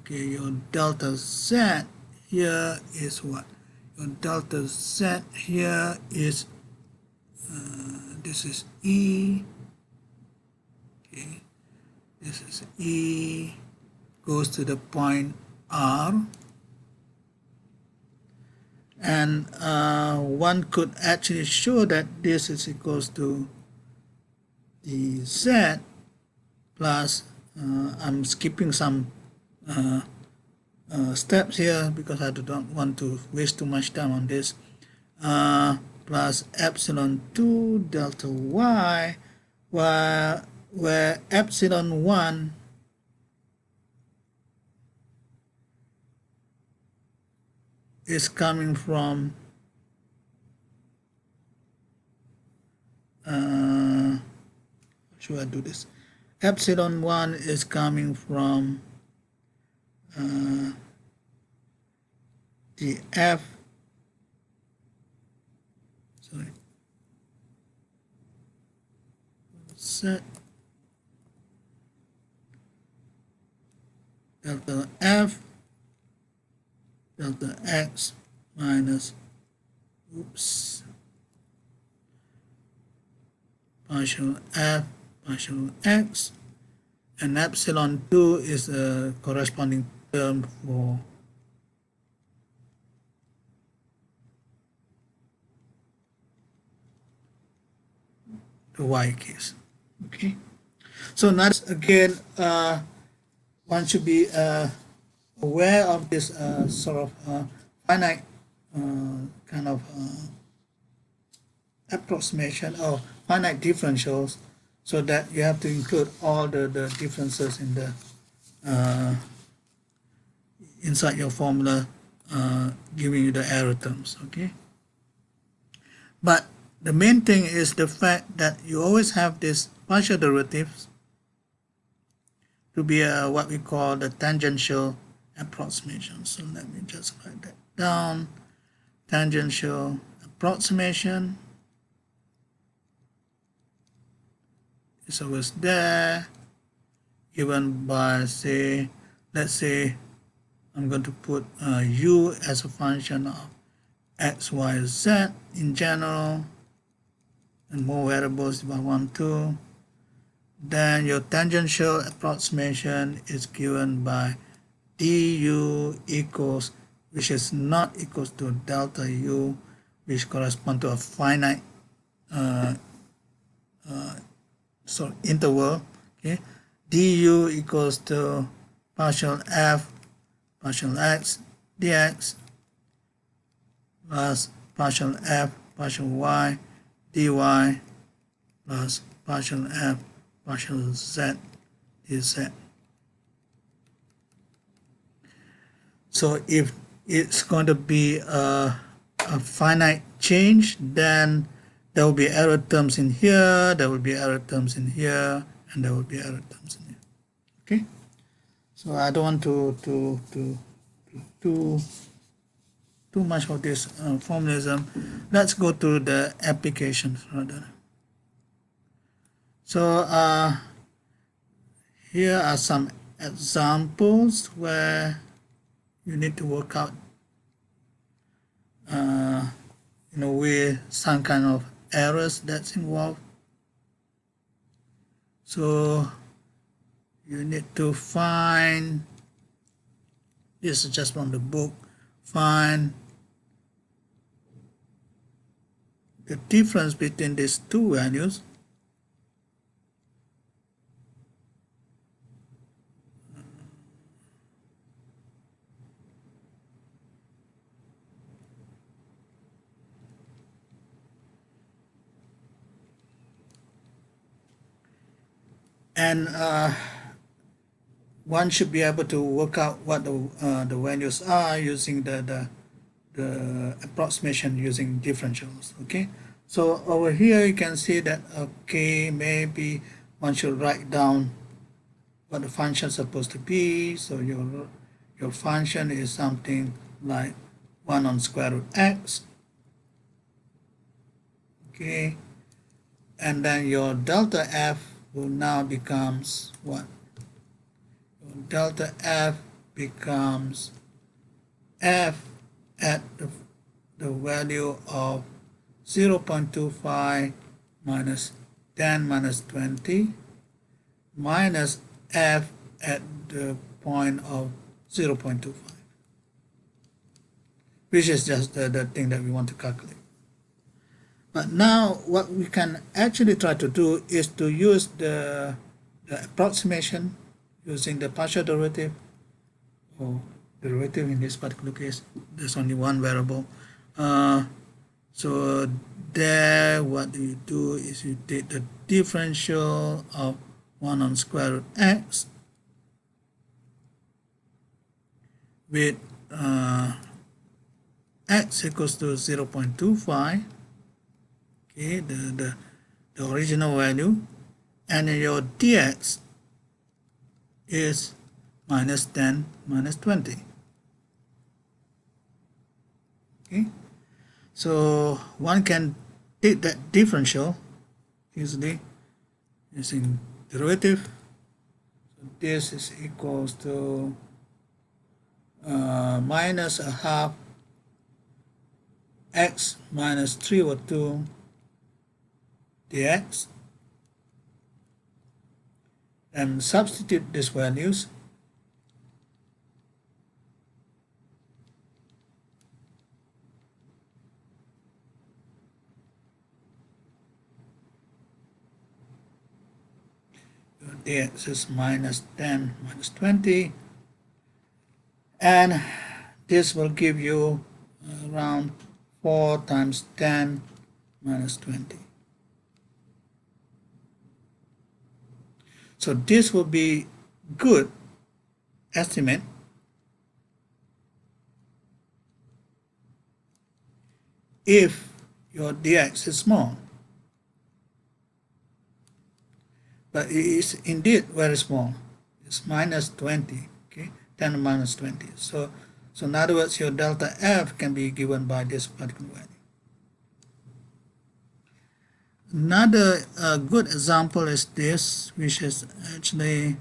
Okay, your delta z here is what? Your delta z here is, this is E. Okay, this is E, goes to the point R. And one could actually show that this is equals to the z plus, I'm skipping some steps here because I don't want to waste too much time on this, plus epsilon 2 delta y, where epsilon 1 is coming from how should I do this? Epsilon 1 is coming from the f, sorry, set delta f delta x minus, oops, partial f partial x, and epsilon 2 is a corresponding term for the y case. Okay, so now again, one should be aware of this sort of finite kind of approximation of finite differentials, so that you have to include all the differences in the inside your formula, giving you the error terms. Okay, but the main thing is the fact that you always have this partial derivatives to be what we call the tangential approximation. So let me just write that down. Tangential approximation is always there, given by, say, let's say I'm going to put u as a function of x, y, z in general, and more variables if I want to. Then your tangential approximation is given by du equals, which is not equals to delta u, which corresponds to a finite interval. Okay, du equals to partial f partial x dx plus partial f partial y dy plus partial f partial z dz. So if it's going to be a finite change, then there will be error terms in here, there will be error terms in here, and there will be error terms in here. Okay, so I don't want to do too much of this formalism. Let's go to the application further. So here are some examples where you need to work out in a way some kind of errors that's involved. So you need to find, this is just from the book, find the difference between these two values. And one should be able to work out what the values are using the approximation using differentials. Okay, so over here you can see that, okay, maybe one should write down what the function is supposed to be. So your function is something like 1 on square root x. Okay, and then your delta f will now becomes what? Delta f becomes f at the value of 0.25 minus 10 minus 20 minus f at the point of 0.25, which is just the thing that we want to calculate. But now what we can actually try to do is to use the approximation using the partial derivative, or derivative in this particular case. There's only one variable. So there what you do is you take the differential of 1 on square root x with x equals to 0.25. Okay, the original value, and your dx is minus 10 minus 20. Okay, so one can take that differential easily using derivative. So this is equals to minus a half x minus 3 over 2 dx, and substitute these values. Dx is minus 10 minus 20, and this will give you around 4 times 10 minus 20. So this will be good estimate if your dx is small. But it is indeed very small. is minus 20, okay, 10 to the minus 20. So in other words, your delta F can be given by this particular value. Another good example is this, which is actually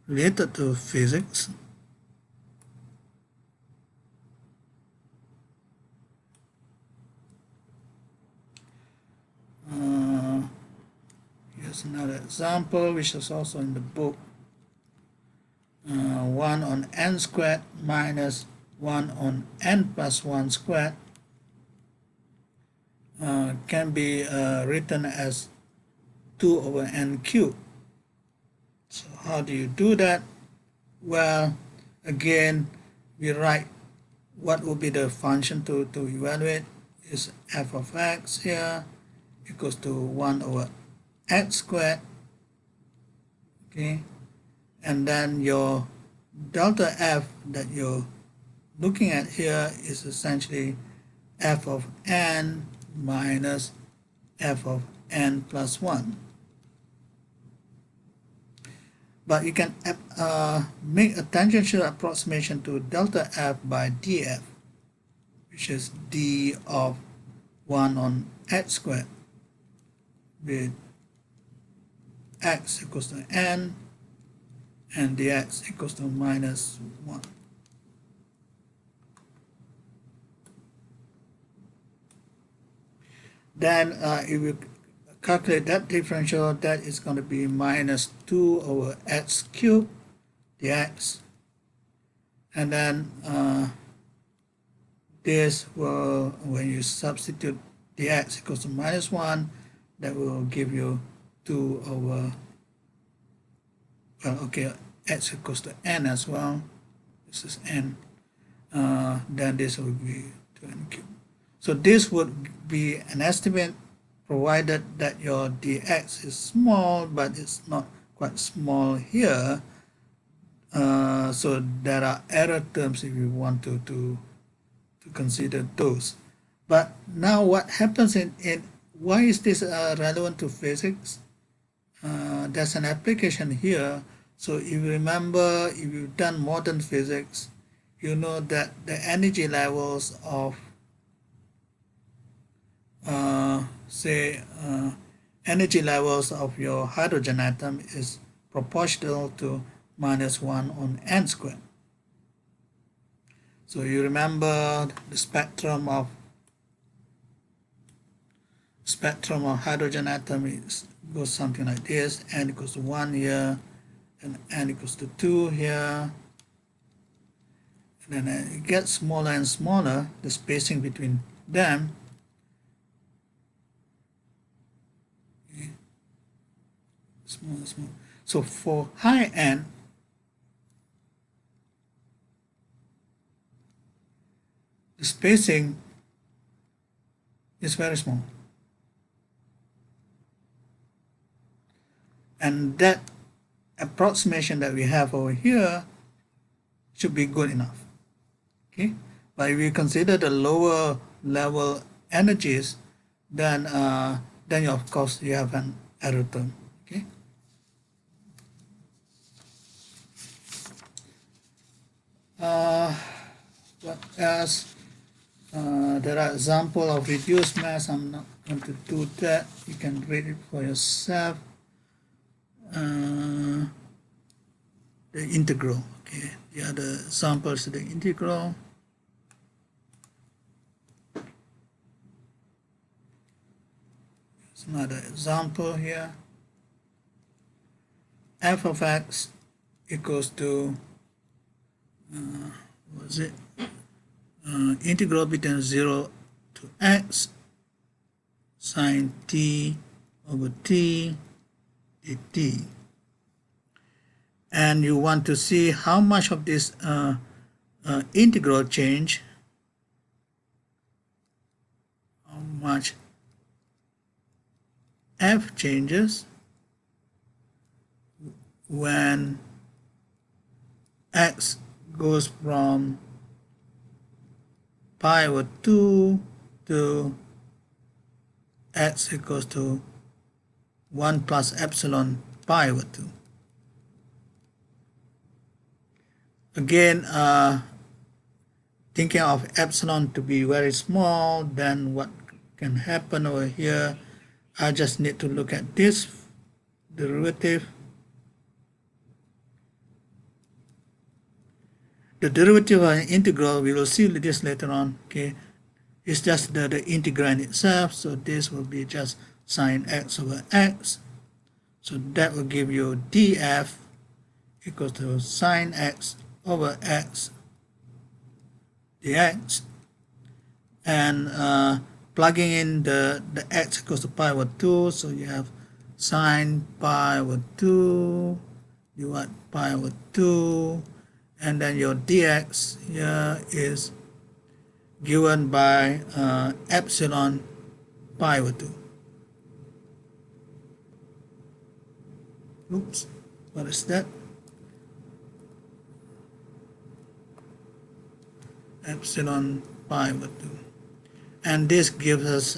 related to physics. Here's another example, which is also in the book. 1 on n squared minus 1 on n plus 1 squared can be written as 2 over n cubed. So how do you do that? Well, again, we write what will be the function to evaluate is f of x here equals to 1 over x squared, okay, and then your delta f that you're looking at here is essentially f of n minus f of n plus 1. But you can make a tangential approximation to delta f by df, which is d of 1 on x squared with x equals to n and dx equals to minus 1. Then if you calculate that differential, that is going to be minus 2 over x cubed dx. And then this will, when you substitute dx equals to minus 1, that will give you 2 over, well, okay, x equals to n as well. This is n. Then this will be 2n cubed. So this would be an estimate provided that your dx is small, but it's not quite small here. So there are error terms if you want to consider those. But now what happens in why is this relevant to physics? There's an application here. So if you remember, if you've done modern physics, you know that the energy levels of energy levels of your hydrogen atom is proportional to minus 1 on n squared. So you remember the spectrum of hydrogen atom goes something like this: n equals to 1 here, and n equals to 2 here. And then it gets smaller and smaller, the spacing between them. Smaller, smaller. So for high n, the spacing is very small. And that approximation that we have over here should be good enough. Okay, but if you consider the lower level energies, then you, of course, you have an error term. Okay. What else? There are examples of reduced mass. I'm not going to do that. You can read it for yourself. The integral. Okay. The other example is the integral. Here's another example here. F of x equals to what was it? Integral between 0 to x sine t over t dt. And you want to see how much of this integral change, how much f changes when x goes from pi over 2 to x equals to 1 plus epsilon pi over 2. Again, thinking of epsilon to be very small, then what can happen over here, I just need to look at this derivative. The derivative of an integral, we will see this later on, okay? It's just the integrand itself, so this will be just sine x over x. So that will give you df equals to sine x over x dx. And plugging in the x equals to pi over 2, so you have sine pi over 2 divided pi over 2, and then your dx here is given by epsilon pi over 2. Oops, what is that? Epsilon pi over 2. And this gives us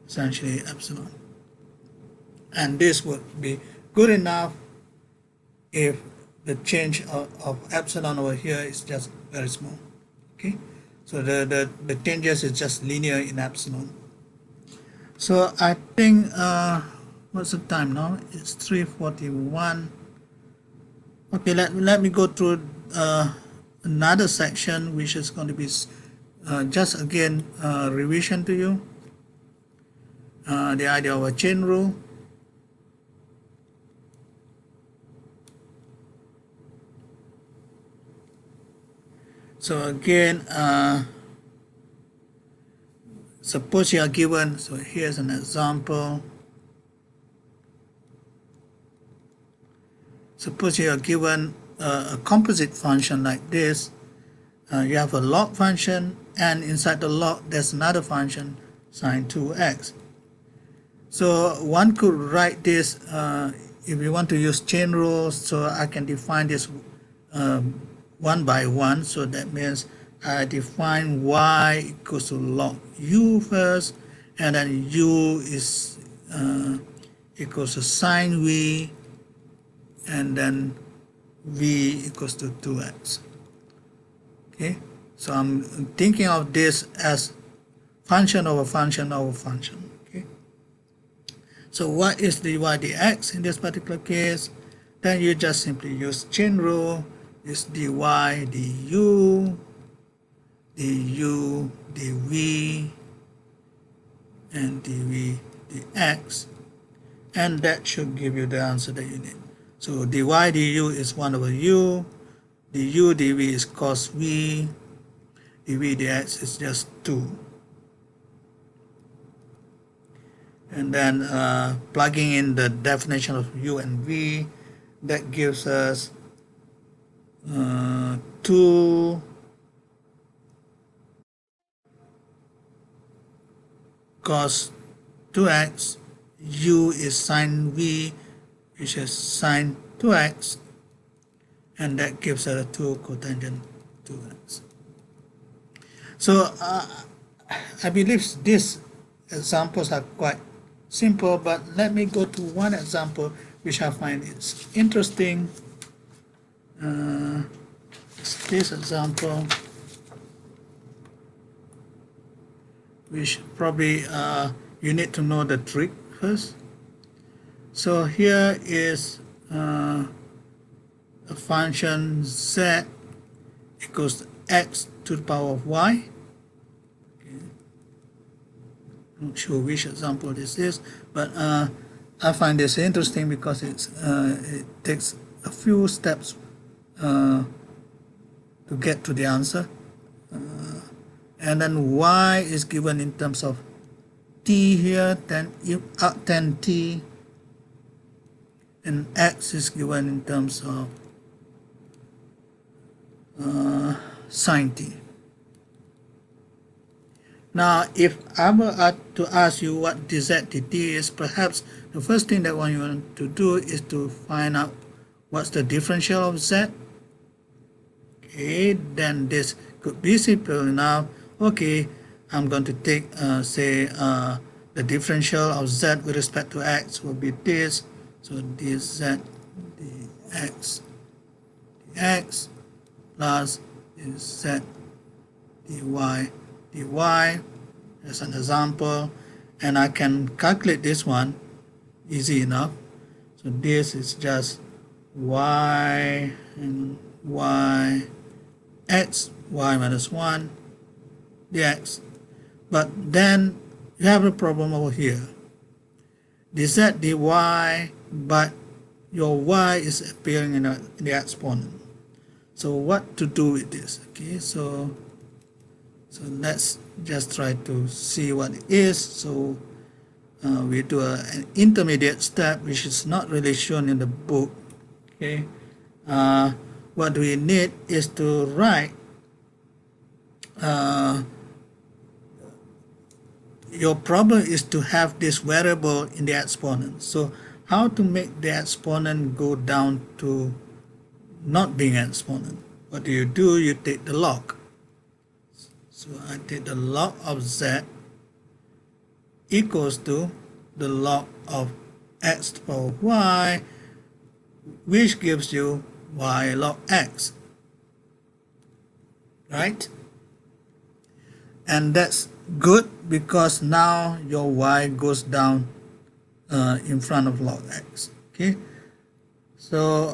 essentially epsilon. And this would be good enough if the change of epsilon over here is just very small. Okay, so the changes is just linear in epsilon. So I think what's the time now? It's 3:41. Okay, let me go through another section which is going to be just again revision to you, the idea of a chain rule. So again, suppose you are given, so here's an example. Suppose you are given a composite function like this. You have a log function, and inside the log there's another function sine 2x. So one could write this, if you want to use chain rules, so I can define this one by one. So that means I define y equals to log u first, and then u is equals to sine v, and then v equals to 2x. Okay, so I'm thinking of this as function over function over function. Okay, so what is dy dx in this particular case? Then you just simply use chain rule. Is dy du, du dv, and dv dx, and that should give you the answer that you need. So dy du is 1 over u, du dv is cos v, dv dx is just 2. And then plugging in the definition of u and v, that gives us 2 cos 2x, u is sine v, which is sine 2x, and that gives us a 2 cotangent 2x. So I believe these examples are quite simple, but let me go to one example which I find is interesting. This example, which probably you need to know the trick first. So here is a function z equals to x to the power of y. Okay. I'm not sure which example this is, but I find this interesting because it takes a few steps to get to the answer, and then y is given in terms of t here, then tan t, and x is given in terms of sine t. Now, if I were to ask you what dz dt is, perhaps the first thing that one you want to do is to find out what's the differential of z. Okay, then this could be simple enough. Okay, I'm going to take say the differential of z with respect to x will be this. So dz dx dx, plus dz dy as an example, and I can calculate this one easy enough. So this is just y and y x y minus 1 dx. But then you have a problem over here. Dz dy, but your y is appearing in the exponent. So what to do with this? Okay, so let's just try to see what it is. So we do an intermediate step which is not really shown in the book. Okay, what we need is to write your problem is to have this variable in the exponent. So how to make the exponent go down to not being an exponent? What do? You take the log. So I take the log of z equals to the log of x to the power of y, which gives you y log x, right? And that's good because now your y goes down in front of log x. Okay, so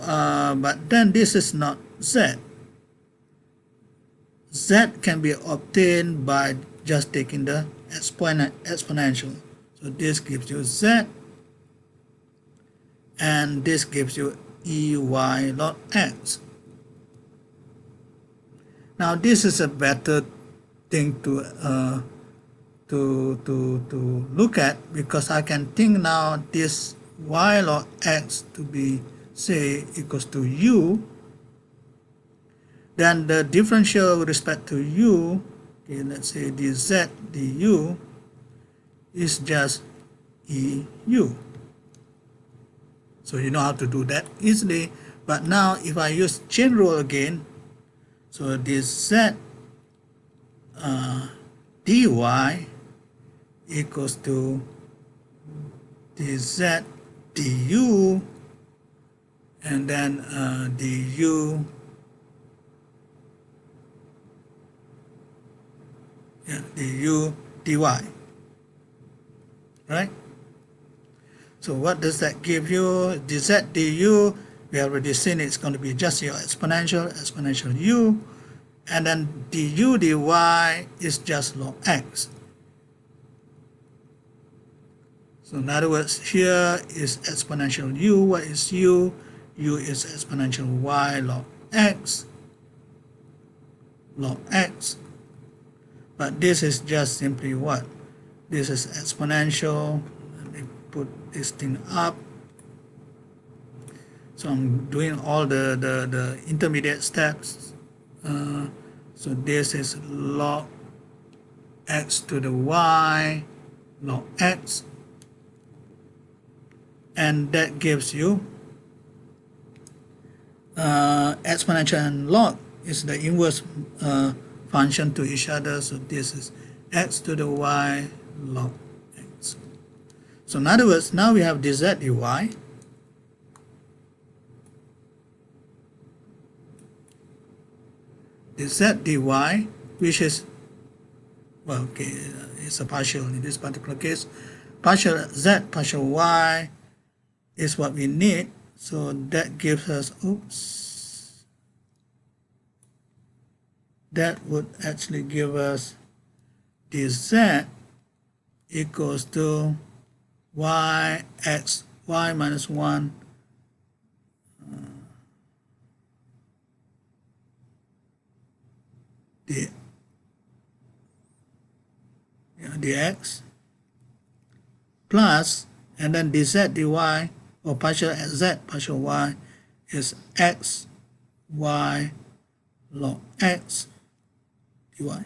but then this is not z. Z can be obtained by just taking the exponential. So this gives you z, and this gives you ey log x. Now this is a better thing to look at, because I can think now this y log x to be, say, equals to u. Then the differential with respect to u, okay, let's say dz du is just eu. So you know how to do that easily. But now if I use chain rule again, so dz dy equals to dz du, and then du, du dy, right? So what does that give you? Dz du, we already seen it's going to be just your exponential u, and then du dy is just log x. So in other words, here is exponential u. What is u? U is exponential y log x, but this is just simply what? This is exponential. Let me put this thing up. So I'm doing all the intermediate steps. So this is log x to the y log x, and that gives you exponential and log is the inverse function to each other. So this is x to the y log x. So in other words, now we have dz dy. Dz dy, which is, well, okay, it's a partial in this particular case. Partial z, partial y is what we need. So that gives us, that would actually give us dz equals to y x y minus 1 dx plus, and then dz dy, or partial z partial y, is x y log x dy.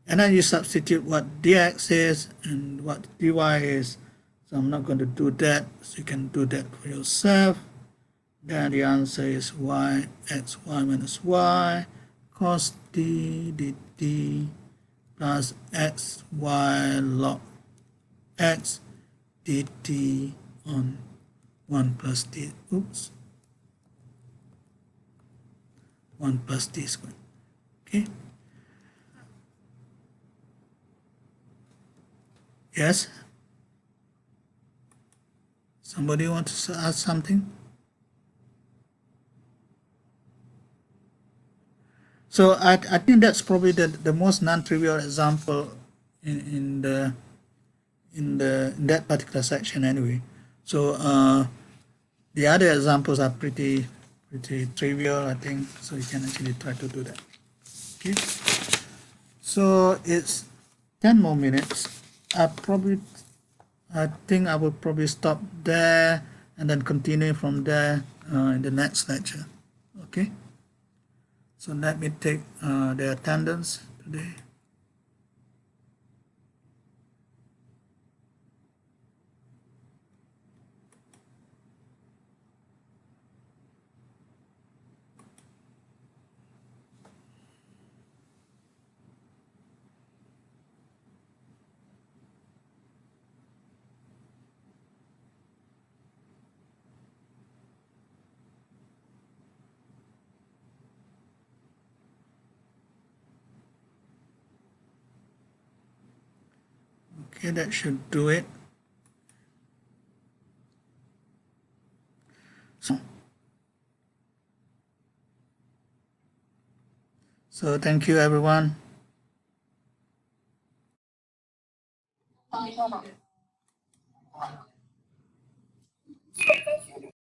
And then you substitute what dx is and what dy is. So I'm not going to do that, so you can do that for yourself. Then the answer is y x y minus y cos d dt plus x y log x dt on 1 plus d. 1 plus t squared. Okay. Yes? Somebody wants to ask something? So I think that's probably the most non-trivial example in that particular section anyway. So the other examples are pretty trivial, I think. So you can actually try to do that. Okay. So it's 10 more minutes. I think I will probably stop there and then continue from there in the next lecture. Okay. So let me take the attendance today. Okay, that should do it. So thank you everyone.